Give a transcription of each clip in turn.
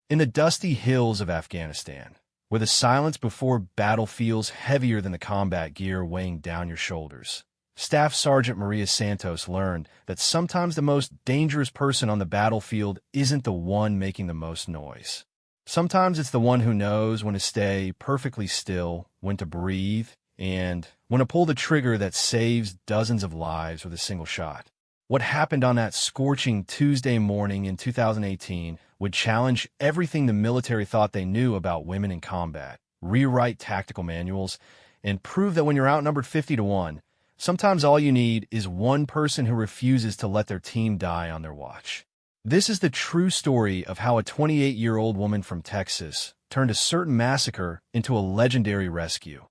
In the dusty hills of Afghanistan, where the silence before battle feels heavier than the combat gear weighing down your shoulders, Staff Sergeant Maria Santos learned that sometimes the most dangerous person on the battlefield isn't the one making the most noise. Sometimes it's the one who knows when to stay perfectly still, when to breathe, and when to pull the trigger that saves dozens of lives with a single shot. What happened on that scorching Tuesday morning in 2018 would challenge everything the military thought they knew about women in combat, rewrite tactical manuals, and prove that when you're outnumbered 50-1, sometimes all you need is one person who refuses to let their team die on their watch. This is the true story of how a 28-year-old woman from Texas turned a certain massacre into a legendary rescue,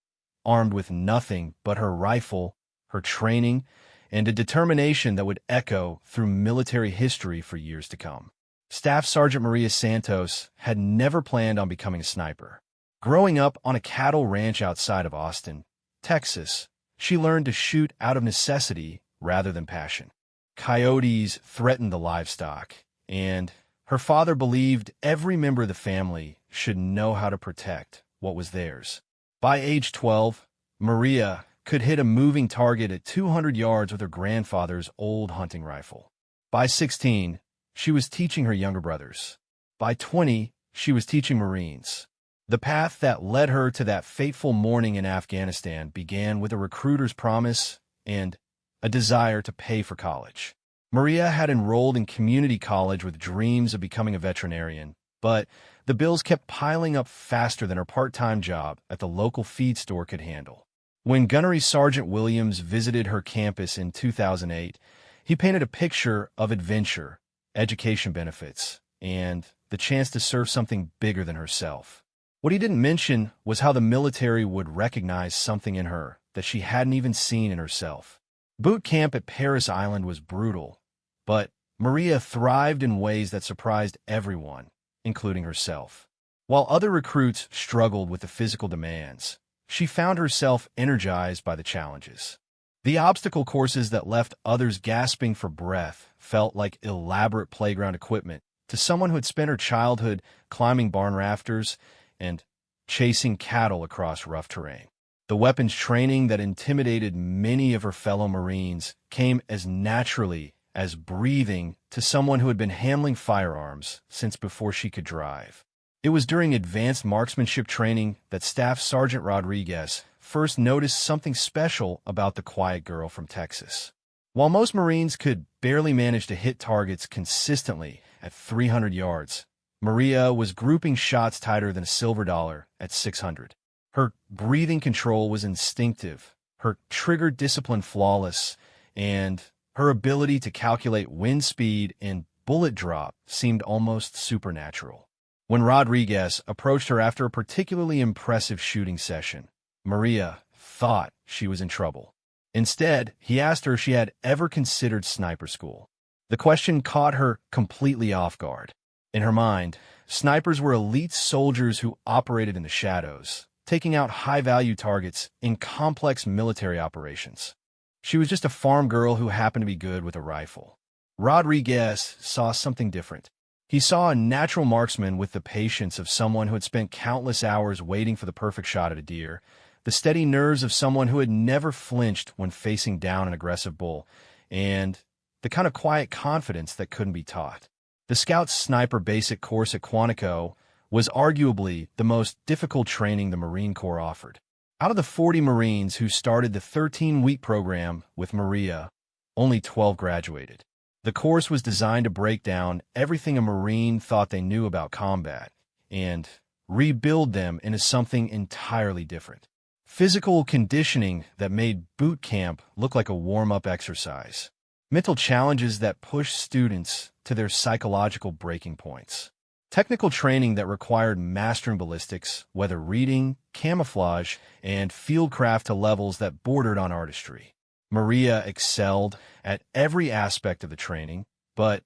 armed with nothing but her rifle, her training, and a determination that would echo through military history for years to come. Staff Sergeant Maria Santos had never planned on becoming a sniper. Growing up on a cattle ranch outside of Austin, Texas, she learned to shoot out of necessity rather than passion. Coyotes threatened the livestock, and her father believed every member of the family should know how to protect what was theirs. By age 12, Maria could hit a moving target at 200 yards with her grandfather's old hunting rifle. By 16, she was teaching her younger brothers. By 20, she was teaching Marines. The path that led her to that fateful morning in Afghanistan began with a recruiter's promise and a desire to pay for college. Maria had enrolled in community college with dreams of becoming a veterinarian, but the bills kept piling up faster than her part-time job at the local feed store could handle. When Gunnery Sergeant Williams visited her campus in 2008, he painted a picture of adventure, education benefits, and the chance to serve something bigger than herself. What he didn't mention was how the military would recognize something in her that she hadn't even seen in herself. Boot camp at Paris Island was brutal, but Maria thrived in ways that surprised everyone, including herself. While other recruits struggled with the physical demands, she found herself energized by the challenges. The obstacle courses that left others gasping for breath felt like elaborate playground equipment to someone who had spent her childhood climbing barn rafters and chasing cattle across rough terrain. The weapons training that intimidated many of her fellow Marines came as naturally as breathing to someone who had been handling firearms since before she could drive. It was during advanced marksmanship training that Staff Sergeant Rodriguez first noticed something special about the quiet girl from Texas. While most Marines could barely manage to hit targets consistently at 300 yards, Maria was grouping shots tighter than a silver dollar at 600. Her breathing control was instinctive, her trigger discipline flawless, and her ability to calculate wind speed and bullet drop seemed almost supernatural. When Rodriguez approached her after a particularly impressive shooting session, Maria thought she was in trouble. Instead, he asked her if she had ever considered sniper school. The question caught her completely off guard. In her mind, snipers were elite soldiers who operated in the shadows, taking out high-value targets in complex military operations. She was just a farm girl who happened to be good with a rifle. Rodriguez saw something different. He saw a natural marksman with the patience of someone who had spent countless hours waiting for the perfect shot at a deer, the steady nerves of someone who had never flinched when facing down an aggressive bull, and the kind of quiet confidence that couldn't be taught. The Scout Sniper Basic course at Quantico was arguably the most difficult training the Marine Corps offered. Out of the 40 Marines who started the 13-week program with Maria, only 12 graduated. The course was designed to break down everything a Marine thought they knew about combat and rebuild them into something entirely different. Physical conditioning that made boot camp look like a warm-up exercise. Mental challenges that pushed students to their psychological breaking points. Technical training that required mastering ballistics, weather reading, camouflage, and fieldcraft to levels that bordered on artistry. Maria excelled at every aspect of the training, but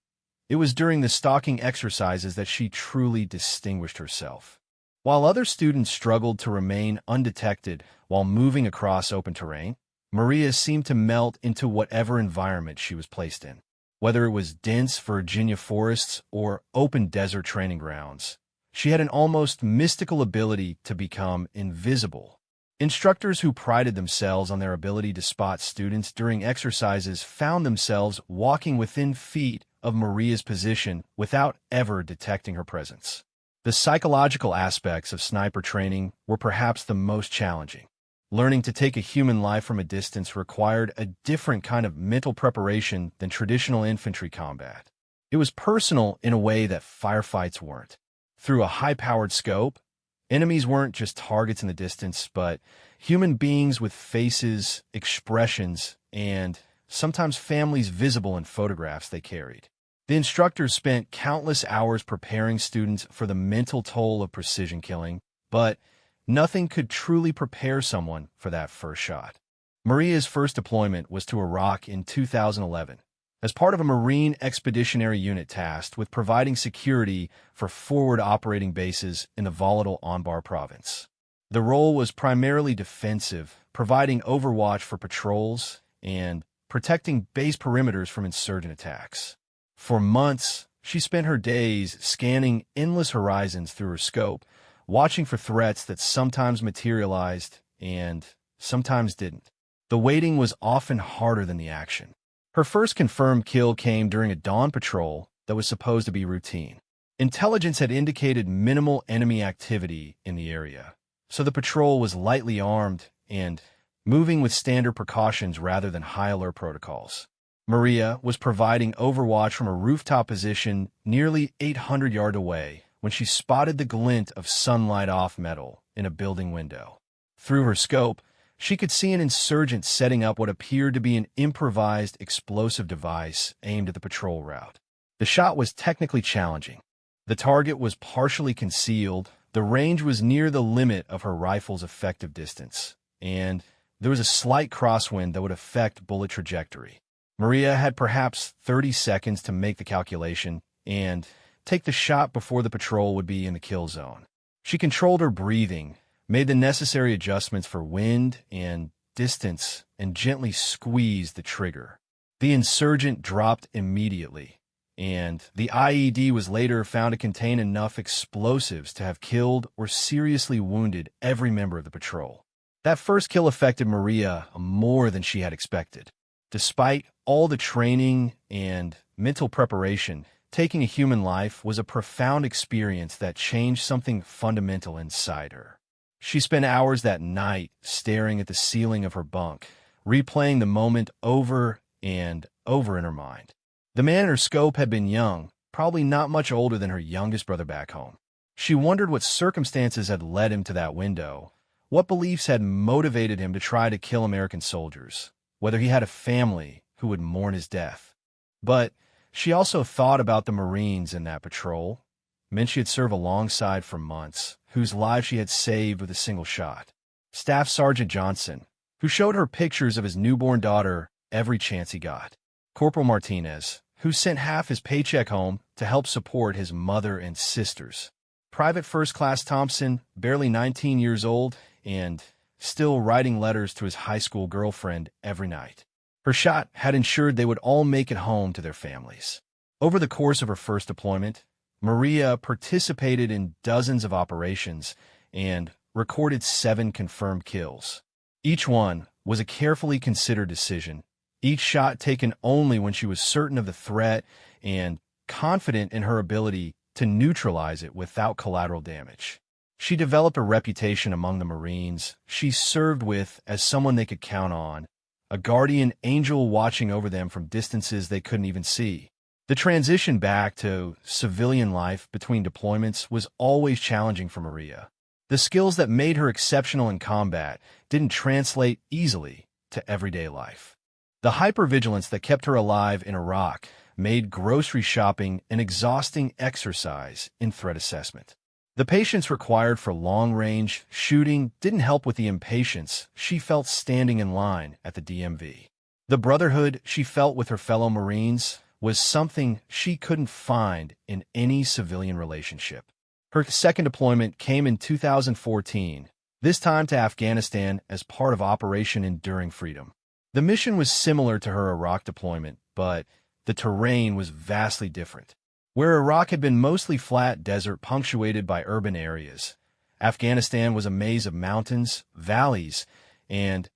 it was during the stalking exercises that she truly distinguished herself. While other students struggled to remain undetected while moving across open terrain, Maria seemed to melt into whatever environment she was placed in. Whether it was dense Virginia forests or open desert training grounds, She had an almost mystical ability to become invisible. Instructors who prided themselves on their ability to spot students during exercises found themselves walking within feet of Maria's position without ever detecting her presence. The psychological aspects of sniper training were perhaps the most challenging. Learning to take a human life from a distance required a different kind of mental preparation than traditional infantry combat. It was personal in a way that firefights weren't. Through a high-powered scope, enemies weren't just targets in the distance, but human beings with faces, expressions, and sometimes families visible in photographs they carried. The instructors spent countless hours preparing students for the mental toll of precision killing, but nothing could truly prepare someone for that first shot. Maria's first deployment was to Iraq in 2011, as part of a Marine Expeditionary Unit tasked with providing security for forward operating bases in the volatile Anbar province. The role was primarily defensive, providing overwatch for patrols and protecting base perimeters from insurgent attacks. For months, she spent her days scanning endless horizons through her scope, watching for threats that sometimes materialized and sometimes didn't. The waiting was often harder than the action. Her first confirmed kill came during a dawn patrol that was supposed to be routine. Intelligence had indicated minimal enemy activity in the area, so the patrol was lightly armed and moving with standard precautions rather than high alert protocols. Maria was providing overwatch from a rooftop position nearly 800 yards away when she spotted the glint of sunlight off metal in a building window. Through her scope, she could see an insurgent setting up what appeared to be an improvised explosive device aimed at the patrol route. The shot was technically challenging. The target was partially concealed, the range was near the limit of her rifle's effective distance, and there was a slight crosswind that would affect bullet trajectory. Maria had perhaps 30 seconds to make the calculation and take the shot before the patrol would be in the kill zone. She controlled her breathing, made the necessary adjustments for wind and distance, and gently squeezed the trigger. The insurgent dropped immediately, and the IED was later found to contain enough explosives to have killed or seriously wounded every member of the patrol. That first kill affected Maria more than she had expected. Despite all the training and mental preparation, taking a human life was a profound experience that changed something fundamental inside her. She spent hours that night staring at the ceiling of her bunk, replaying the moment over and over in her mind. The man in her scope had been young, probably not much older than her youngest brother back home. She wondered what circumstances had led him to that window, what beliefs had motivated him to try to kill American soldiers, whether he had a family who would mourn his death. But she also thought about the Marines in that patrol, men she had served alongside for months, whose lives she had saved with a single shot. Staff Sergeant Johnson, who showed her pictures of his newborn daughter every chance he got. Corporal Martinez, who sent half his paycheck home to help support his mother and sisters. Private First Class Thompson, barely 19 years old, and still writing letters to his high school girlfriend every night. Her shot had ensured they would all make it home to their families. Over the course of her first deployment, Maria participated in dozens of operations and recorded 7 confirmed kills. Each one was a carefully considered decision, each shot taken only when she was certain of the threat and confident in her ability to neutralize it without collateral damage. She developed a reputation among the Marines she served with as someone they could count on, a guardian angel watching over them from distances they couldn't even see. The transition back to civilian life between deployments was always challenging for Maria. The skills that made her exceptional in combat didn't translate easily to everyday life. The hypervigilance that kept her alive in Iraq made grocery shopping an exhausting exercise in threat assessment. The patience required for long-range shooting didn't help with the impatience she felt standing in line at the DMV. The brotherhood she felt with her fellow Marines was something she couldn't find in any civilian relationship. Her second deployment came in 2014, this time to Afghanistan as part of Operation Enduring Freedom. The mission was similar to her Iraq deployment, but the terrain was vastly different. Where Iraq had been mostly flat desert punctuated by urban areas, Afghanistan was a maze of mountains, valleys, and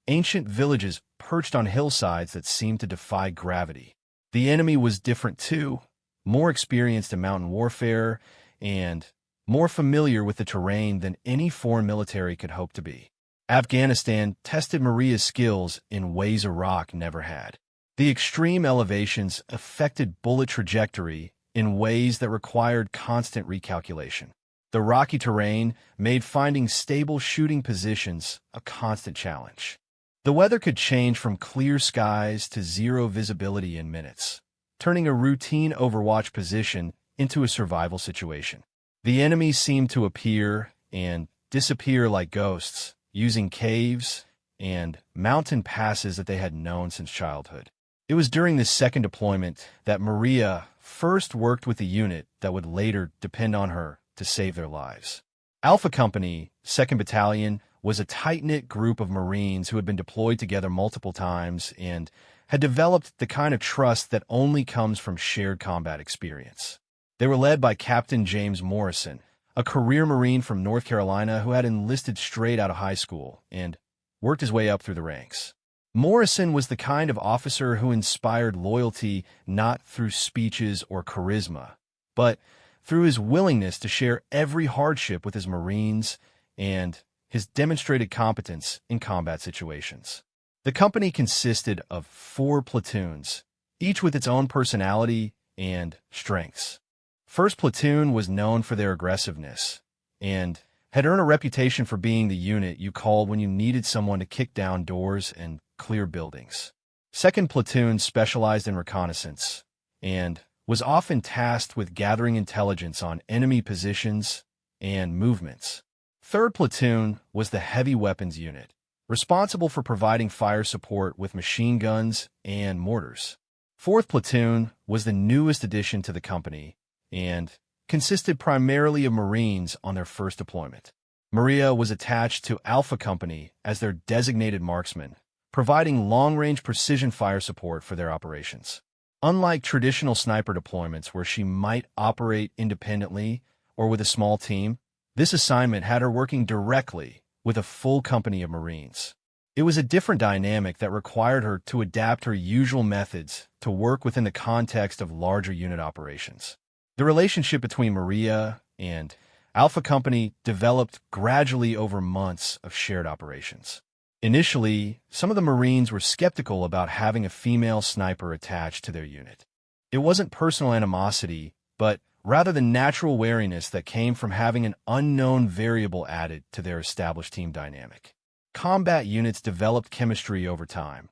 ancient villages perched on hillsides that seemed to defy gravity. The enemy was different too, more experienced in mountain warfare and more familiar with the terrain than any foreign military could hope to be. Afghanistan tested Maria's skills in ways Iraq never had. The extreme elevations affected bullet trajectory in ways that required constant recalculation. The rocky terrain made finding stable shooting positions a constant challenge. The weather could change from clear skies to zero visibility in minutes, turning a routine overwatch position into a survival situation. The enemy seemed to appear and disappear like ghosts, using caves and mountain passes that they had known since childhood. It was during this second deployment that Maria first worked with a unit that would later depend on her to save their lives. Alpha Company, 2nd Battalion, was a tight-knit group of Marines who had been deployed together multiple times and had developed the kind of trust that only comes from shared combat experience. They were led by Captain James Morrison, a career Marine from North Carolina who had enlisted straight out of high school and worked his way up through the ranks. Morrison was the kind of officer who inspired loyalty not through speeches or charisma, but through his willingness to share every hardship with his Marines and his demonstrated competence in combat situations. The company consisted of 4 platoons, each with its own personality and strengths. 1st Platoon was known for their aggressiveness and had earned a reputation for being the unit you called when you needed someone to kick down doors and clear buildings. 2nd Platoon specialized in reconnaissance and was often tasked with gathering intelligence on enemy positions and movements. 3rd Platoon was the heavy weapons unit, responsible for providing fire support with machine guns and mortars. 4th Platoon was the newest addition to the company and consisted primarily of Marines on their first deployment. Maria was attached to Alpha Company as their designated marksman, providing long-range precision fire support for their operations. Unlike traditional sniper deployments where she might operate independently or with a small team, this assignment had her working directly with a full company of Marines. It was a different dynamic that required her to adapt her usual methods to work within the context of larger unit operations. The relationship between Maria and Alpha Company developed gradually over months of shared operations. Initially, some of the Marines were skeptical about having a female sniper attached to their unit. It wasn't personal animosity, but rather the natural wariness that came from having an unknown variable added to their established team dynamic. Combat units developed chemistry over time,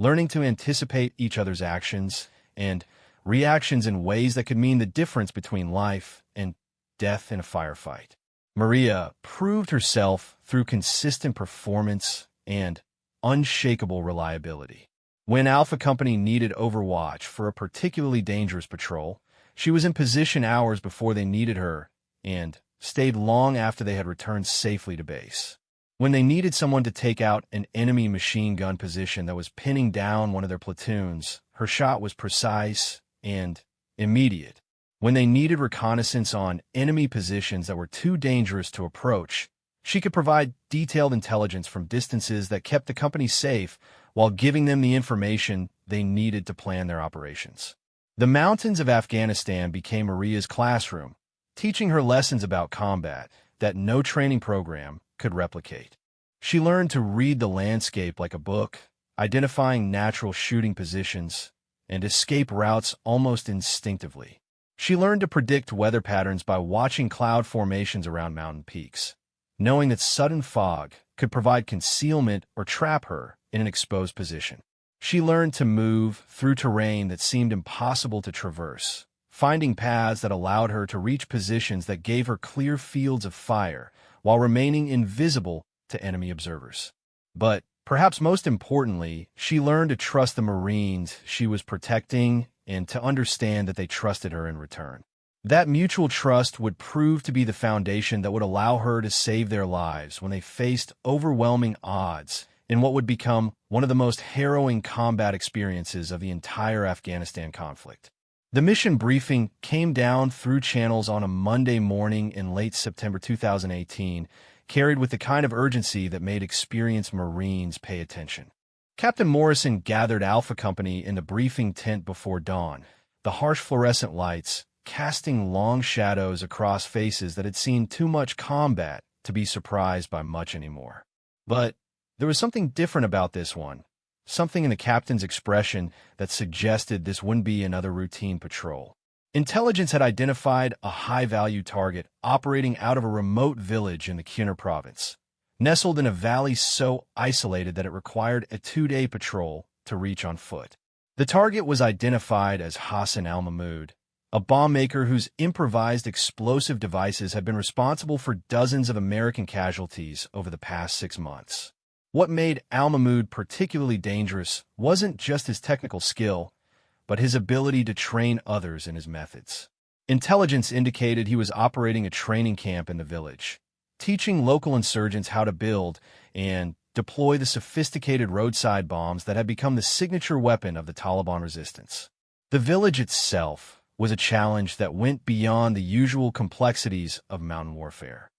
learning to anticipate each other's actions and reactions in ways that could mean the difference between life and death in a firefight. Maria proved herself through consistent performance and unshakable reliability. When Alpha Company needed overwatch for a particularly dangerous patrol, she was in position hours before they needed her and stayed long after they had returned safely to base. When they needed someone to take out an enemy machine gun position that was pinning down one of their platoons, her shot was precise and immediate. When they needed reconnaissance on enemy positions that were too dangerous to approach, she could provide detailed intelligence from distances that kept the company safe while giving them the information they needed to plan their operations. The mountains of Afghanistan became Maria's classroom, teaching her lessons about combat that no training program could replicate. She learned to read the landscape like a book, identifying natural shooting positions and escape routes almost instinctively. She learned to predict weather patterns by watching cloud formations around mountain peaks, knowing that sudden fog could provide concealment or trap her in an exposed position. She learned to move through terrain that seemed impossible to traverse, finding paths that allowed her to reach positions that gave her clear fields of fire while remaining invisible to enemy observers. But perhaps most importantly, she learned to trust the Marines she was protecting and to understand that they trusted her in return. That mutual trust would prove to be the foundation that would allow her to save their lives when they faced overwhelming odds in what would become one of the most harrowing combat experiences of the entire Afghanistan conflict. The mission briefing came down through channels on a Monday morning in late September 2018, carried with the kind of urgency that made experienced Marines pay attention. Captain Morrison gathered Alpha Company in the briefing tent before dawn, the harsh fluorescent lights casting long shadows across faces that had seen too much combat to be surprised by much anymore. But there was something different about this one, something in the captain's expression that suggested this wouldn't be another routine patrol. Intelligence had identified a high-value target operating out of a remote village in the Khyner province, nestled in a valley so isolated that it required a 2-day patrol to reach on foot. The target was identified as Hassan al-Mahmoud, a bomb maker whose improvised explosive devices had been responsible for dozens of American casualties over the past 6 months. What made al-Mahmoud particularly dangerous wasn't just his technical skill, but his ability to train others in his methods. Intelligence indicated he was operating a training camp in the village, teaching local insurgents how to build and deploy the sophisticated roadside bombs that had become the signature weapon of the Taliban resistance. The village itself was a challenge that went beyond the usual complexities of mountain warfare.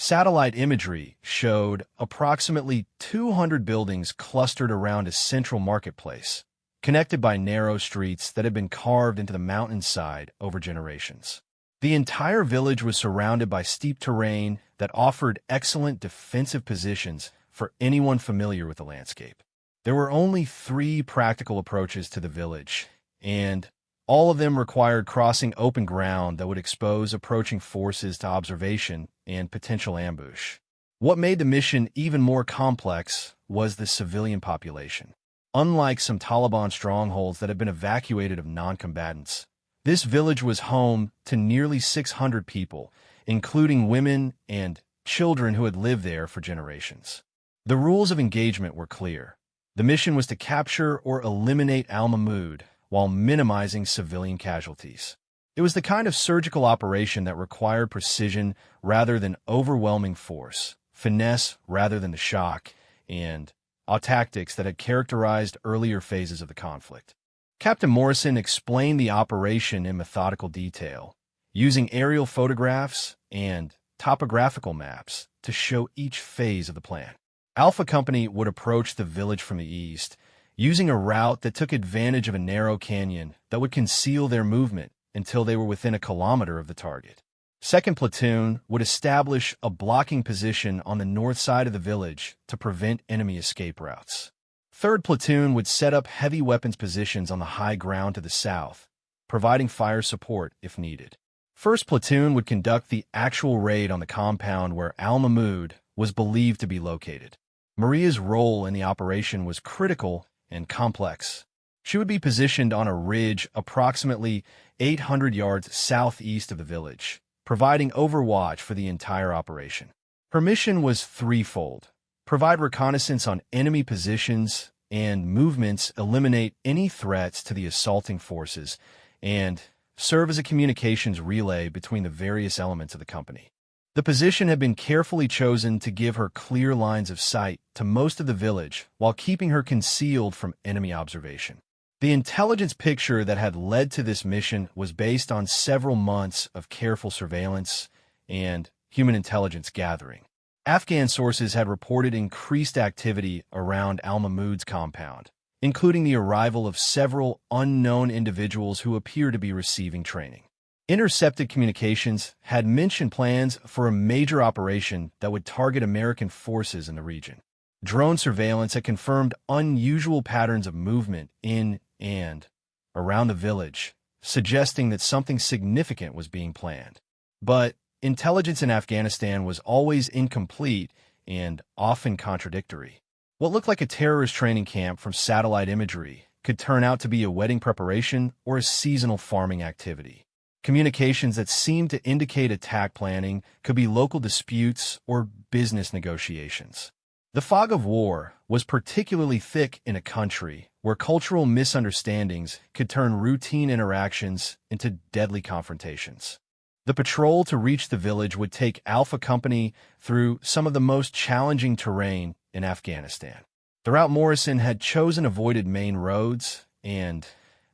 Satellite imagery showed approximately 200 buildings clustered around a central marketplace, connected by narrow streets that had been carved into the mountainside over generations. The entire village was surrounded by steep terrain that offered excellent defensive positions for anyone familiar with the landscape. There were only 3 practical approaches to the village, and all of them required crossing open ground that would expose approaching forces to observation and potential ambush. What made the mission even more complex was the civilian population. Unlike some Taliban strongholds that had been evacuated of non-combatants, this village was home to nearly 600 people, including women and children who had lived there for generations. The rules of engagement were clear. The mission was to capture or eliminate al-Mahmoud while minimizing civilian casualties. It was the kind of surgical operation that required precision rather than overwhelming force, finesse rather than the shock, and tactics that had characterized earlier phases of the conflict. Captain Morrison explained the operation in methodical detail, using aerial photographs and topographical maps to show each phase of the plan. Alpha Company would approach the village from the east, using a route that took advantage of a narrow canyon that would conceal their movement until they were within a kilometer of the target. Second Platoon would establish a blocking position on the north side of the village to prevent enemy escape routes. Third Platoon would set up heavy weapons positions on the high ground to the south, providing fire support if needed. First Platoon would conduct the actual raid on the compound where al-Mahmoud was believed to be located. Maria's role in the operation was critical and complex. She would be positioned on a ridge approximately 800 yards southeast of the village, providing overwatch for the entire operation. Her mission was threefold: provide reconnaissance on enemy positions and movements, eliminate any threats to the assaulting forces, and serve as a communications relay between the various elements of the company. The position had been carefully chosen to give her clear lines of sight to most of the village while keeping her concealed from enemy observation. The intelligence picture that had led to this mission was based on several months of careful surveillance and human intelligence gathering. Afghan sources had reported increased activity around al-Mahmoud's compound, including the arrival of several unknown individuals who appear to be receiving training. Intercepted communications had mentioned plans for a major operation that would target American forces in the region. Drone surveillance had confirmed unusual patterns of movement in and around the village, suggesting that something significant was being planned. But intelligence in Afghanistan was always incomplete and often contradictory. What looked like a terrorist training camp from satellite imagery could turn out to be a wedding preparation or a seasonal farming activity. Communications that seemed to indicate attack planning could be local disputes or business negotiations. The fog of war was particularly thick in a country where cultural misunderstandings could turn routine interactions into deadly confrontations. The patrol to reach the village would take Alpha Company through some of the most challenging terrain in Afghanistan. The route Morrison had chosen avoided main roads and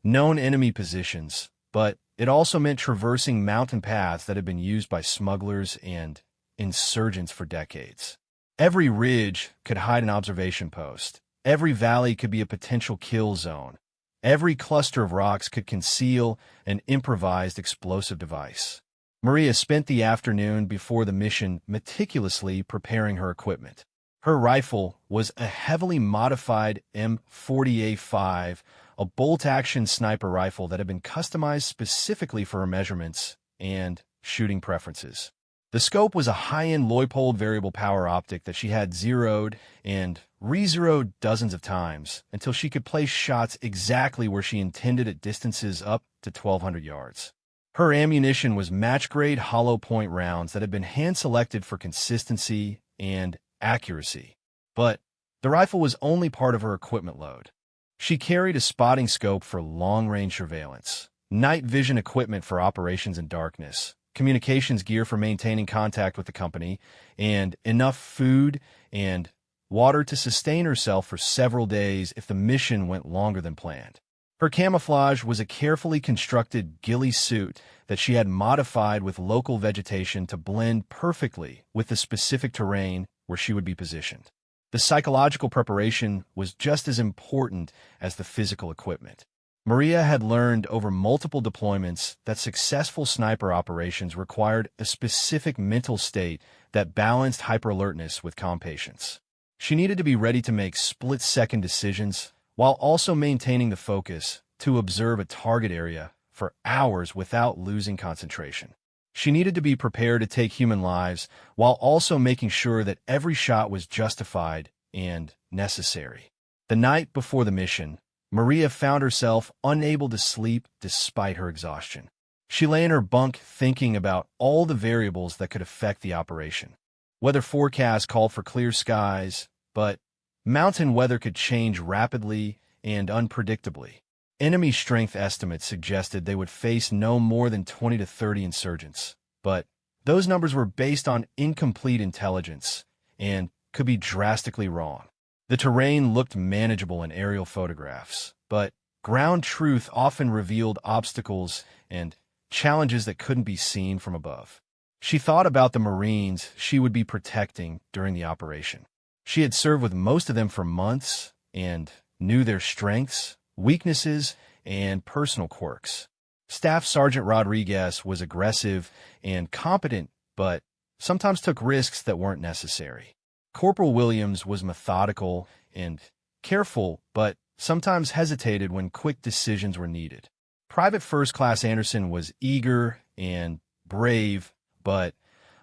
known enemy positions, but it also meant traversing mountain paths that had been used by smugglers and insurgents for decades. Every ridge could hide an observation post. Every valley could be a potential kill zone. Every cluster of rocks could conceal an improvised explosive device. Maria spent the afternoon before the mission meticulously preparing her equipment. Her rifle was a heavily modified M40A5, a bolt-action sniper rifle that had been customized specifically for her measurements and shooting preferences. The scope was a high-end Leupold variable power optic that she had zeroed and re-zeroed dozens of times until she could place shots exactly where she intended at distances up to 1,200 yards. Her ammunition was match-grade hollow-point rounds that had been hand-selected for consistency and accuracy. But the rifle was only part of her equipment load. She carried a spotting scope for long-range surveillance, night vision equipment for operations in darkness, communications gear for maintaining contact with the company, and enough food and water to sustain herself for several days if the mission went longer than planned. Her camouflage was a carefully constructed ghillie suit that she had modified with local vegetation to blend perfectly with the specific terrain where she would be positioned. The psychological preparation was just as important as the physical equipment. Maria had learned over multiple deployments that successful sniper operations required a specific mental state that balanced hyper-alertness with calm patience. She needed to be ready to make split-second decisions while also maintaining the focus to observe a target area for hours without losing concentration. She needed to be prepared to take human lives while also making sure that every shot was justified and necessary. The night before the mission, Maria found herself unable to sleep despite her exhaustion. She lay in her bunk thinking about all the variables that could affect the operation. Weather forecasts called for clear skies, but mountain weather could change rapidly and unpredictably. Enemy strength estimates suggested they would face no more than 20 to 30 insurgents, but those numbers were based on incomplete intelligence and could be drastically wrong. The terrain looked manageable in aerial photographs, but ground truth often revealed obstacles and challenges that couldn't be seen from above. She thought about the Marines she would be protecting during the operation. She had served with most of them for months and knew their strengths, weaknesses, and personal quirks. Staff Sergeant Rodriguez was aggressive and competent, but sometimes took risks that weren't necessary. Corporal Williams was methodical and careful, but sometimes hesitated when quick decisions were needed. Private First Class Anderson was eager and brave, but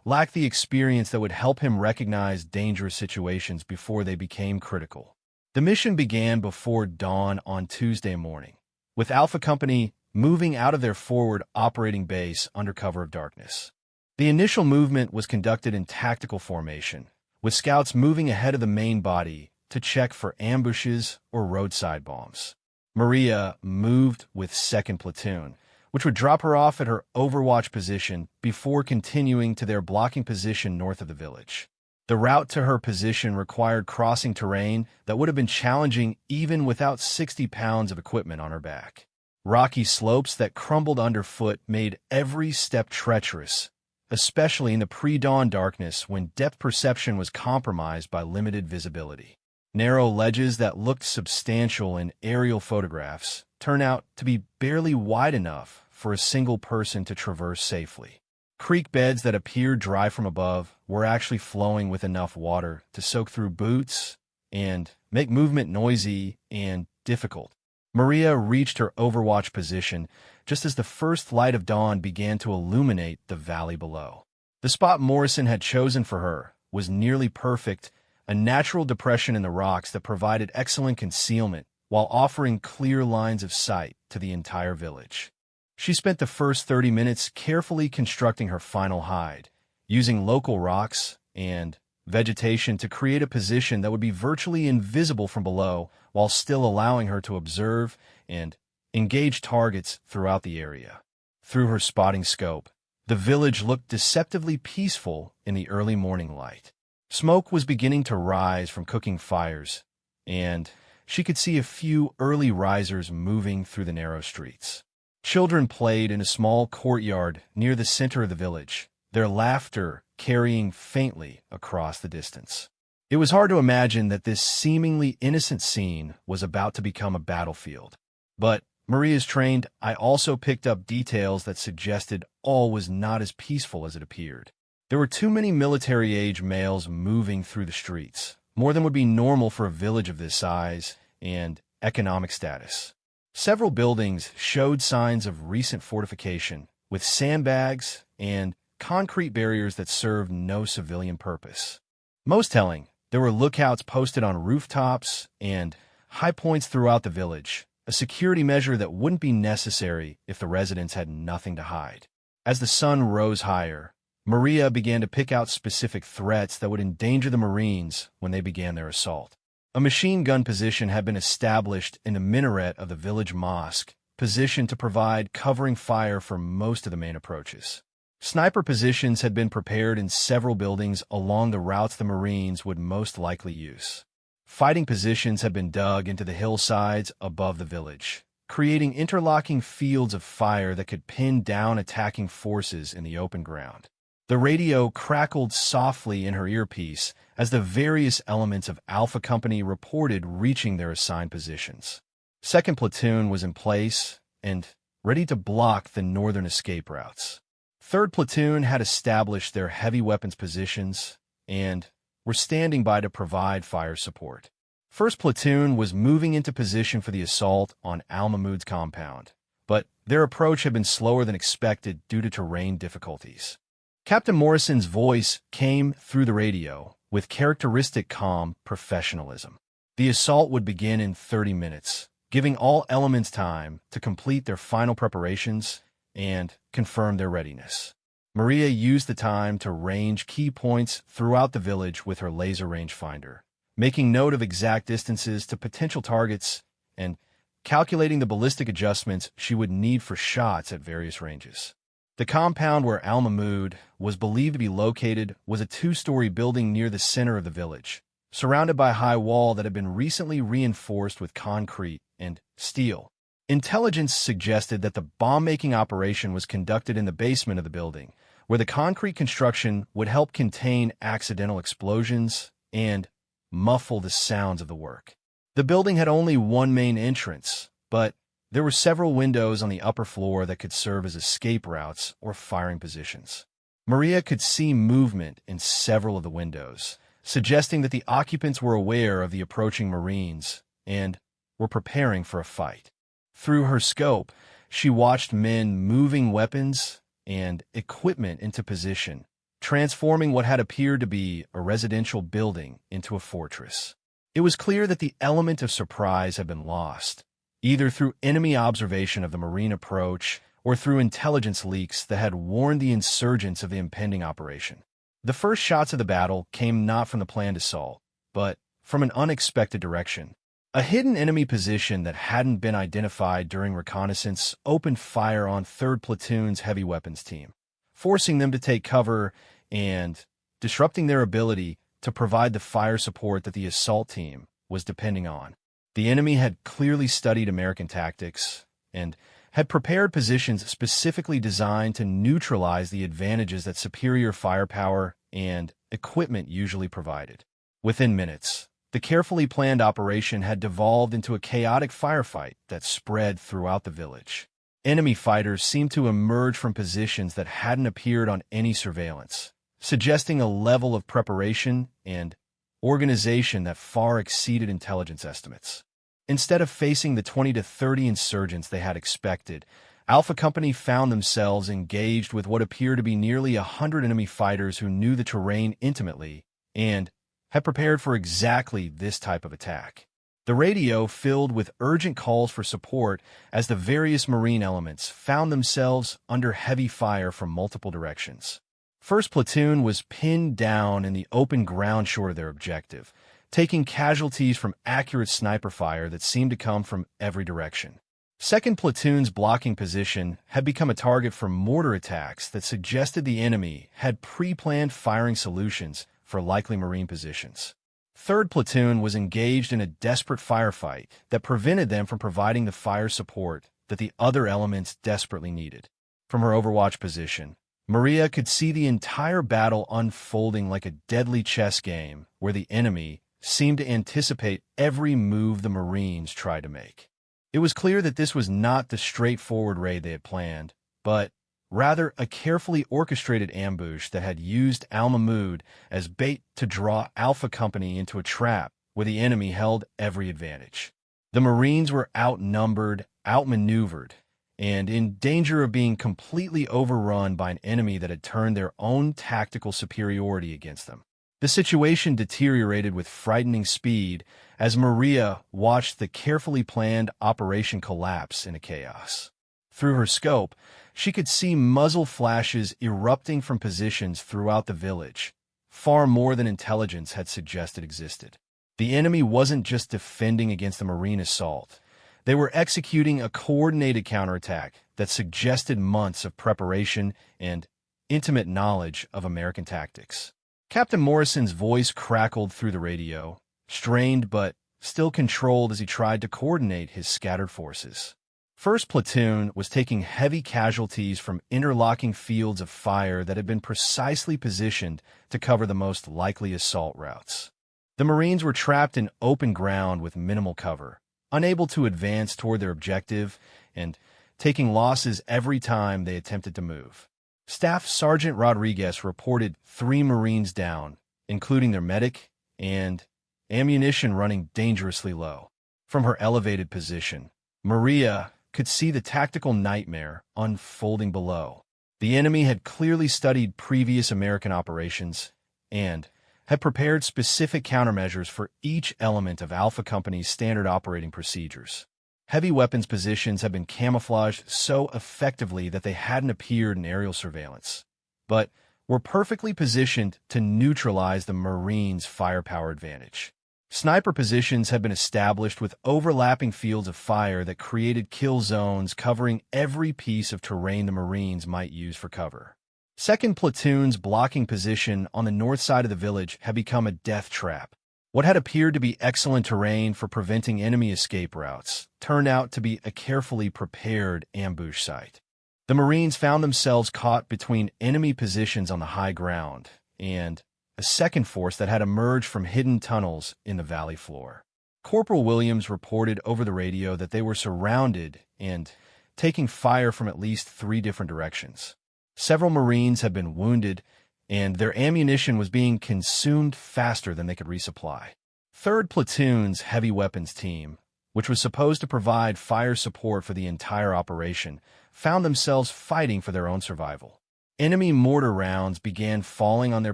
lacked the experience that would help him recognize dangerous situations before they became critical. The mission began before dawn on Tuesday morning, with Alpha Company moving out of their forward operating base under cover of darkness. The initial movement was conducted in tactical formation, with scouts moving ahead of the main body to check for ambushes or roadside bombs. Maria moved with 2nd Platoon, which would drop her off at her overwatch position before continuing to their blocking position north of the village. The route to her position required crossing terrain that would have been challenging even without 60 pounds of equipment on her back. Rocky slopes that crumbled underfoot made every step treacherous, especially in the pre-dawn darkness when depth perception was compromised by limited visibility. Narrow ledges that looked substantial in aerial photographs turned out to be barely wide enough for a single person to traverse safely. Creek beds that appeared dry from above were actually flowing with enough water to soak through boots and make movement noisy and difficult. Maria reached her overwatch position just as the first light of dawn began to illuminate the valley below. The spot Morrison had chosen for her was nearly perfect, a natural depression in the rocks that provided excellent concealment while offering clear lines of sight to the entire village. She spent the first 30 minutes carefully constructing her final hide, using local rocks and vegetation to create a position that would be virtually invisible from below while still allowing her to observe and engage targets throughout the area. Through her spotting scope, the village looked deceptively peaceful in the early morning light. Smoke was beginning to rise from cooking fires, and she could see a few early risers moving through the narrow streets. Children played in a small courtyard near the center of the village, their laughter carrying faintly across the distance. It was hard to imagine that this seemingly innocent scene was about to become a battlefield. But Maria's trained eye also picked up details that suggested all was not as peaceful as it appeared. There were too many military-age males moving through the streets, more than would be normal for a village of this size and economic status. Several buildings showed signs of recent fortification, with sandbags and concrete barriers that served no civilian purpose. Most telling, there were lookouts posted on rooftops and high points throughout the village, a security measure that wouldn't be necessary if the residents had nothing to hide. As the sun rose higher, Maria began to pick out specific threats that would endanger the Marines when they began their assault. A machine gun position had been established in the minaret of the village mosque, positioned to provide covering fire for most of the main approaches. Sniper positions had been prepared in several buildings along the routes the Marines would most likely use. Fighting positions had been dug into the hillsides above the village, creating interlocking fields of fire that could pin down attacking forces in the open ground. The radio crackled softly in her earpiece as the various elements of Alpha Company reported reaching their assigned positions. 2nd Platoon was in place and ready to block the northern escape routes. 3rd Platoon had established their heavy weapons positions and were standing by to provide fire support. 1st Platoon was moving into position for the assault on Al-Mahmoud's compound, but their approach had been slower than expected due to terrain difficulties. Captain Morrison's voice came through the radio with characteristic calm professionalism. The assault would begin in 30 minutes, giving all elements time to complete their final preparations and confirm their readiness. Maria used the time to range key points throughout the village with her laser rangefinder, making note of exact distances to potential targets and calculating the ballistic adjustments she would need for shots at various ranges. The compound where Al-Mahmoud was believed to be located was a 2-story building near the center of the village, surrounded by a high wall that had been recently reinforced with concrete and steel. Intelligence suggested that the bomb-making operation was conducted in the basement of the building, where the concrete construction would help contain accidental explosions and muffle the sounds of the work. The building had only one main entrance, but there were several windows on the upper floor that could serve as escape routes or firing positions. Maria could see movement in several of the windows, suggesting that the occupants were aware of the approaching Marines and were preparing for a fight. Through her scope, she watched men moving weapons and equipment into position, transforming what had appeared to be a residential building into a fortress. It was clear that the element of surprise had been lost, either through enemy observation of the Marine approach or through intelligence leaks that had warned the insurgents of the impending operation. The first shots of the battle came not from the planned assault, but from an unexpected direction. A hidden enemy position that hadn't been identified during reconnaissance opened fire on 3rd Platoon's heavy weapons team, forcing them to take cover and disrupting their ability to provide the fire support that the assault team was depending on. The enemy had clearly studied American tactics and had prepared positions specifically designed to neutralize the advantages that superior firepower and equipment usually provided. Within minutes, the carefully planned operation had devolved into a chaotic firefight that spread throughout the village. Enemy fighters seemed to emerge from positions that hadn't appeared on any surveillance, suggesting a level of preparation and organization that far exceeded intelligence estimates. Instead of facing the 20 to 30 insurgents they had expected, Alpha Company found themselves engaged with what appeared to be nearly 100 enemy fighters who knew the terrain intimately and had prepared for exactly this type of attack. The radio filled with urgent calls for support as the various Marine elements found themselves under heavy fire from multiple directions. 1st Platoon was pinned down in the open ground short of their objective, taking casualties from accurate sniper fire that seemed to come from every direction. 2nd Platoon's blocking position had become a target for mortar attacks that suggested the enemy had pre-planned firing solutions for likely Marine positions. 3rd Platoon was engaged in a desperate firefight that prevented them from providing the fire support that the other elements desperately needed. From her overwatch position, Maria could see the entire battle unfolding like a deadly chess game where the enemy seemed to anticipate every move the Marines tried to make. It was clear that this was not the straightforward raid they had planned, but rather a carefully orchestrated ambush that had used Outnumbered as bait to draw Alpha Company into a trap where the enemy held every advantage. The Marines were outnumbered, outmaneuvered, and in danger of being completely overrun by an enemy that had turned their own tactical superiority against them. The situation deteriorated with frightening speed as Maria watched the carefully planned operation collapse into chaos. Through her scope, she could see muzzle flashes erupting from positions throughout the village, far more than intelligence had suggested existed. The enemy wasn't just defending against the Marine assault. They were executing a coordinated counterattack that suggested months of preparation and intimate knowledge of American tactics. Captain Morrison's voice crackled through the radio, strained but still controlled as he tried to coordinate his scattered forces. First Platoon was taking heavy casualties from interlocking fields of fire that had been precisely positioned to cover the most likely assault routes. The Marines were trapped in open ground with minimal cover, unable to advance toward their objective and taking losses every time they attempted to move. Staff Sergeant Rodriguez reported 3 Marines down, including their medic, and ammunition running dangerously low. From her elevated position, Maria could see the tactical nightmare unfolding below. The enemy had clearly studied previous American operations and had prepared specific countermeasures for each element of Alpha Company's standard operating procedures. Heavy weapons positions had been camouflaged so effectively that they hadn't appeared in aerial surveillance, but were perfectly positioned to neutralize the Marines' firepower advantage. Sniper positions had been established with overlapping fields of fire that created kill zones covering every piece of terrain the Marines might use for cover. Second Platoon's blocking position on the north side of the village had become a death trap. What had appeared to be excellent terrain for preventing enemy escape routes turned out to be a carefully prepared ambush site. The Marines found themselves caught between enemy positions on the high ground and a second force that had emerged from hidden tunnels in the valley floor. Corporal Williams reported over the radio that they were surrounded and taking fire from at least 3 different directions. Several Marines had been wounded, and their ammunition was being consumed faster than they could resupply. Third Platoon's heavy weapons team, which was supposed to provide fire support for the entire operation, found themselves fighting for their own survival. Enemy mortar rounds began falling on their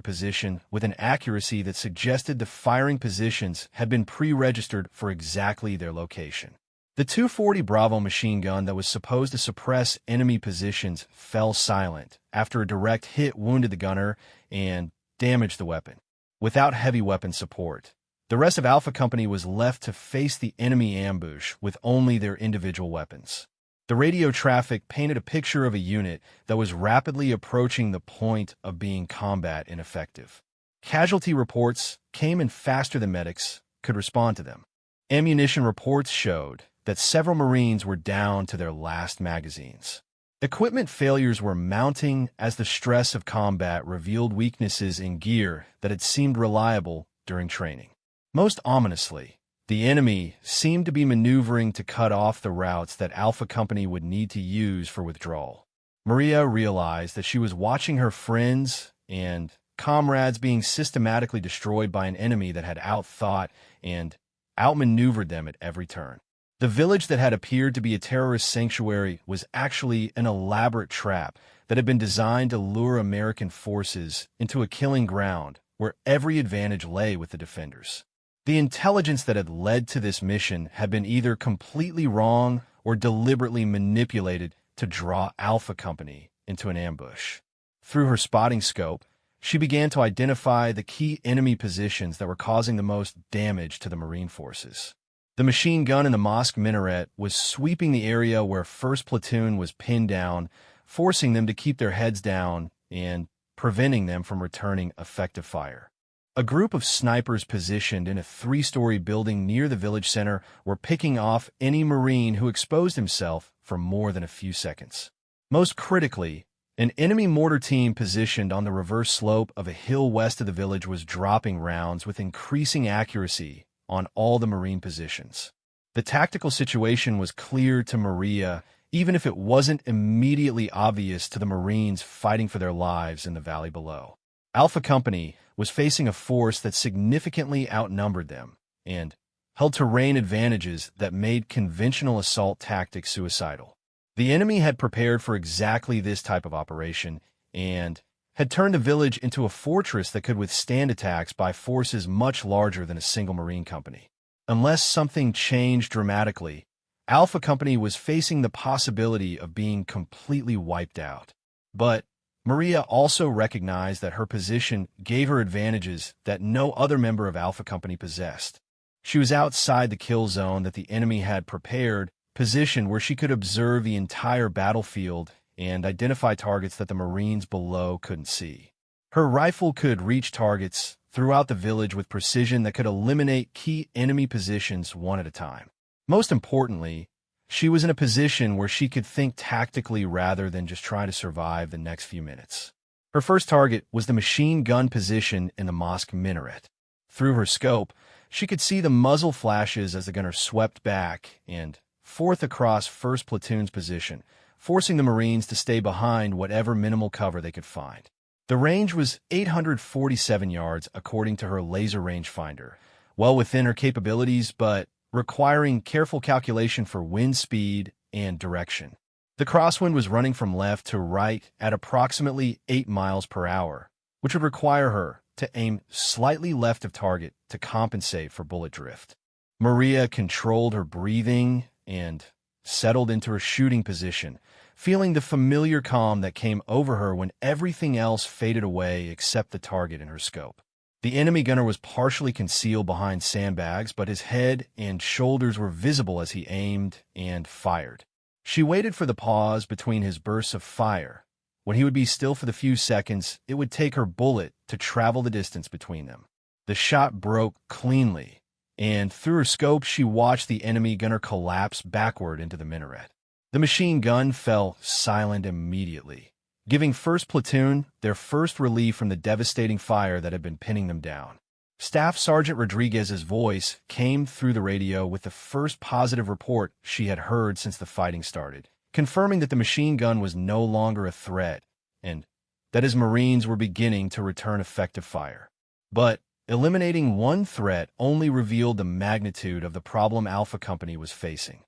position with an accuracy that suggested the firing positions had been pre-registered for exactly their location. The 240 Bravo machine gun that was supposed to suppress enemy positions fell silent after a direct hit wounded the gunner and damaged the weapon. Without heavy weapon support, the rest of Alpha Company was left to face the enemy ambush with only their individual weapons. The radio traffic painted a picture of a unit that was rapidly approaching the point of being combat ineffective. Casualty reports came in faster than medics could respond to them. Ammunition reports showed that several Marines were down to their last magazines. Equipment failures were mounting as the stress of combat revealed weaknesses in gear that had seemed reliable during training. Most ominously, the enemy seemed to be maneuvering to cut off the routes that Alpha Company would need to use for withdrawal. Maria realized that she was watching her friends and comrades being systematically destroyed by an enemy that had outthought and outmaneuvered them at every turn. The village that had appeared to be a terrorist sanctuary was actually an elaborate trap that had been designed to lure American forces into a killing ground where every advantage lay with the defenders. The intelligence that had led to this mission had been either completely wrong or deliberately manipulated to draw Alpha Company into an ambush. Through her spotting scope, she began to identify the key enemy positions that were causing the most damage to the Marine forces. The machine gun in the mosque minaret was sweeping the area where 1st Platoon was pinned down, forcing them to keep their heads down and preventing them from returning effective fire. A group of snipers positioned in a three-story building near the village center were picking off any Marine who exposed himself for more than a few seconds. Most critically, an enemy mortar team positioned on the reverse slope of a hill west of the village was dropping rounds with increasing accuracy on all the Marine positions. The tactical situation was clear to Maria, even if it wasn't immediately obvious to the Marines fighting for their lives in the valley below. Alpha Company was facing a force that significantly outnumbered them and held terrain advantages that made conventional assault tactics suicidal. The enemy had prepared for exactly this type of operation and had turned the village into a fortress that could withstand attacks by forces much larger than a single Marine company. Unless something changed dramatically, Alpha Company was facing the possibility of being completely wiped out. But Maria also recognized that her position gave her advantages that no other member of Alpha Company possessed. She was outside the kill zone that the enemy had prepared, positioned where she could observe the entire battlefield and identify targets that the Marines below couldn't see. Her rifle could reach targets throughout the village with precision that could eliminate key enemy positions one at a time. Most importantly, she was in a position where she could think tactically rather than just try to survive the next few minutes. Her first target was the machine gun position in the mosque minaret. Through her scope, she could see the muzzle flashes as the gunner swept back and forth across first platoon's position, forcing the Marines to stay behind whatever minimal cover they could find. The range was 847 yards according to her laser rangefinder, well within her capabilities but requiring careful calculation for wind speed and direction. The crosswind was running from left to right at approximately 8 miles per hour, which would require her to aim slightly left of target to compensate for bullet drift. Maria controlled her breathing and settled into her shooting position, feeling the familiar calm that came over her when everything else faded away except the target in her scope. The enemy gunner was partially concealed behind sandbags, but his head and shoulders were visible as he aimed and fired. She waited for the pause between his bursts of fire. When he would be still for the few seconds, it would take her bullet to travel the distance between them. The shot broke cleanly, and through her scope she watched the enemy gunner collapse backward into the minaret. The machine gun fell silent immediately, giving 1st Platoon their first relief from the devastating fire that had been pinning them down. Staff Sergeant Rodriguez's voice came through the radio with the first positive report she had heard since the fighting started, confirming that the machine gun was no longer a threat and that his Marines were beginning to return effective fire. But eliminating one threat only revealed the magnitude of the problem Alpha Company was facing.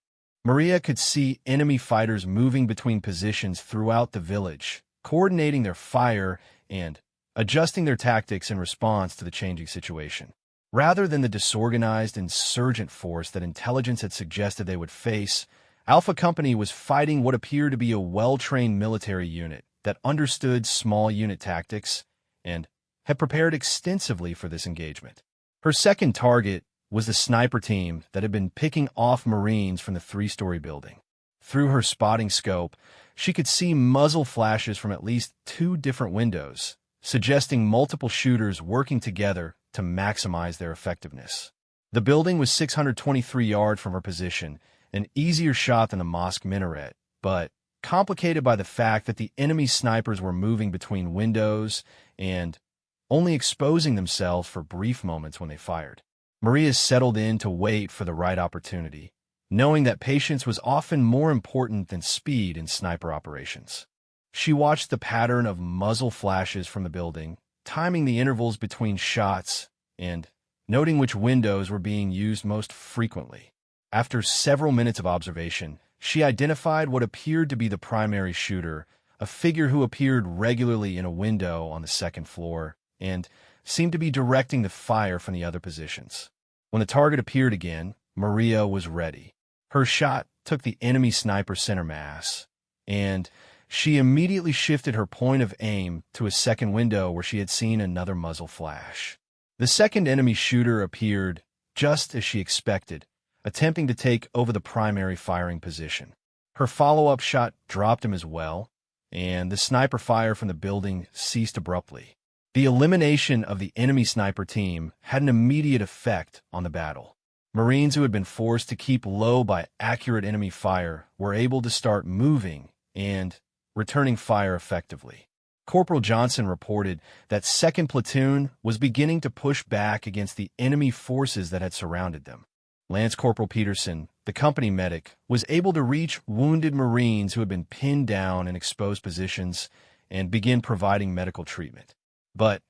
Maria could see enemy fighters moving between positions throughout the village, coordinating their fire and adjusting their tactics in response to the changing situation. Rather than the disorganized insurgent force that intelligence had suggested they would face, Alpha Company was fighting what appeared to be a well-trained military unit that understood small unit tactics and had prepared extensively for this engagement. Her second target was the sniper team that had been picking off Marines from the 3-story building. Through her spotting scope, she could see muzzle flashes from at least 2 different windows, suggesting multiple shooters working together to maximize their effectiveness. The building was 623 yards from her position, an easier shot than the mosque minaret, but complicated by the fact that the enemy snipers were moving between windows and only exposing themselves for brief moments when they fired. Maria settled in to wait for the right opportunity, knowing that patience was often more important than speed in sniper operations. She watched the pattern of muzzle flashes from the building, timing the intervals between shots and noting which windows were being used most frequently. After several minutes of observation, she identified what appeared to be the primary shooter, a figure who appeared regularly in a window on the 2nd floor and seemed to be directing the fire from the other positions. When the target appeared again, Maria was ready. Her shot took the enemy sniper center mass, and she immediately shifted her point of aim to a second window where she had seen another muzzle flash. The second enemy shooter appeared just as she expected, attempting to take over the primary firing position. Her follow-up shot dropped him as well, and the sniper fire from the building ceased abruptly. The elimination of the enemy sniper team had an immediate effect on the battle. Marines who had been forced to keep low by accurate enemy fire were able to start moving and returning fire effectively. Corporal Johnson reported that 2nd Platoon was beginning to push back against the enemy forces that had surrounded them. Lance Corporal Peterson, the company medic, was able to reach wounded Marines who had been pinned down in exposed positions and begin providing medical treatment. But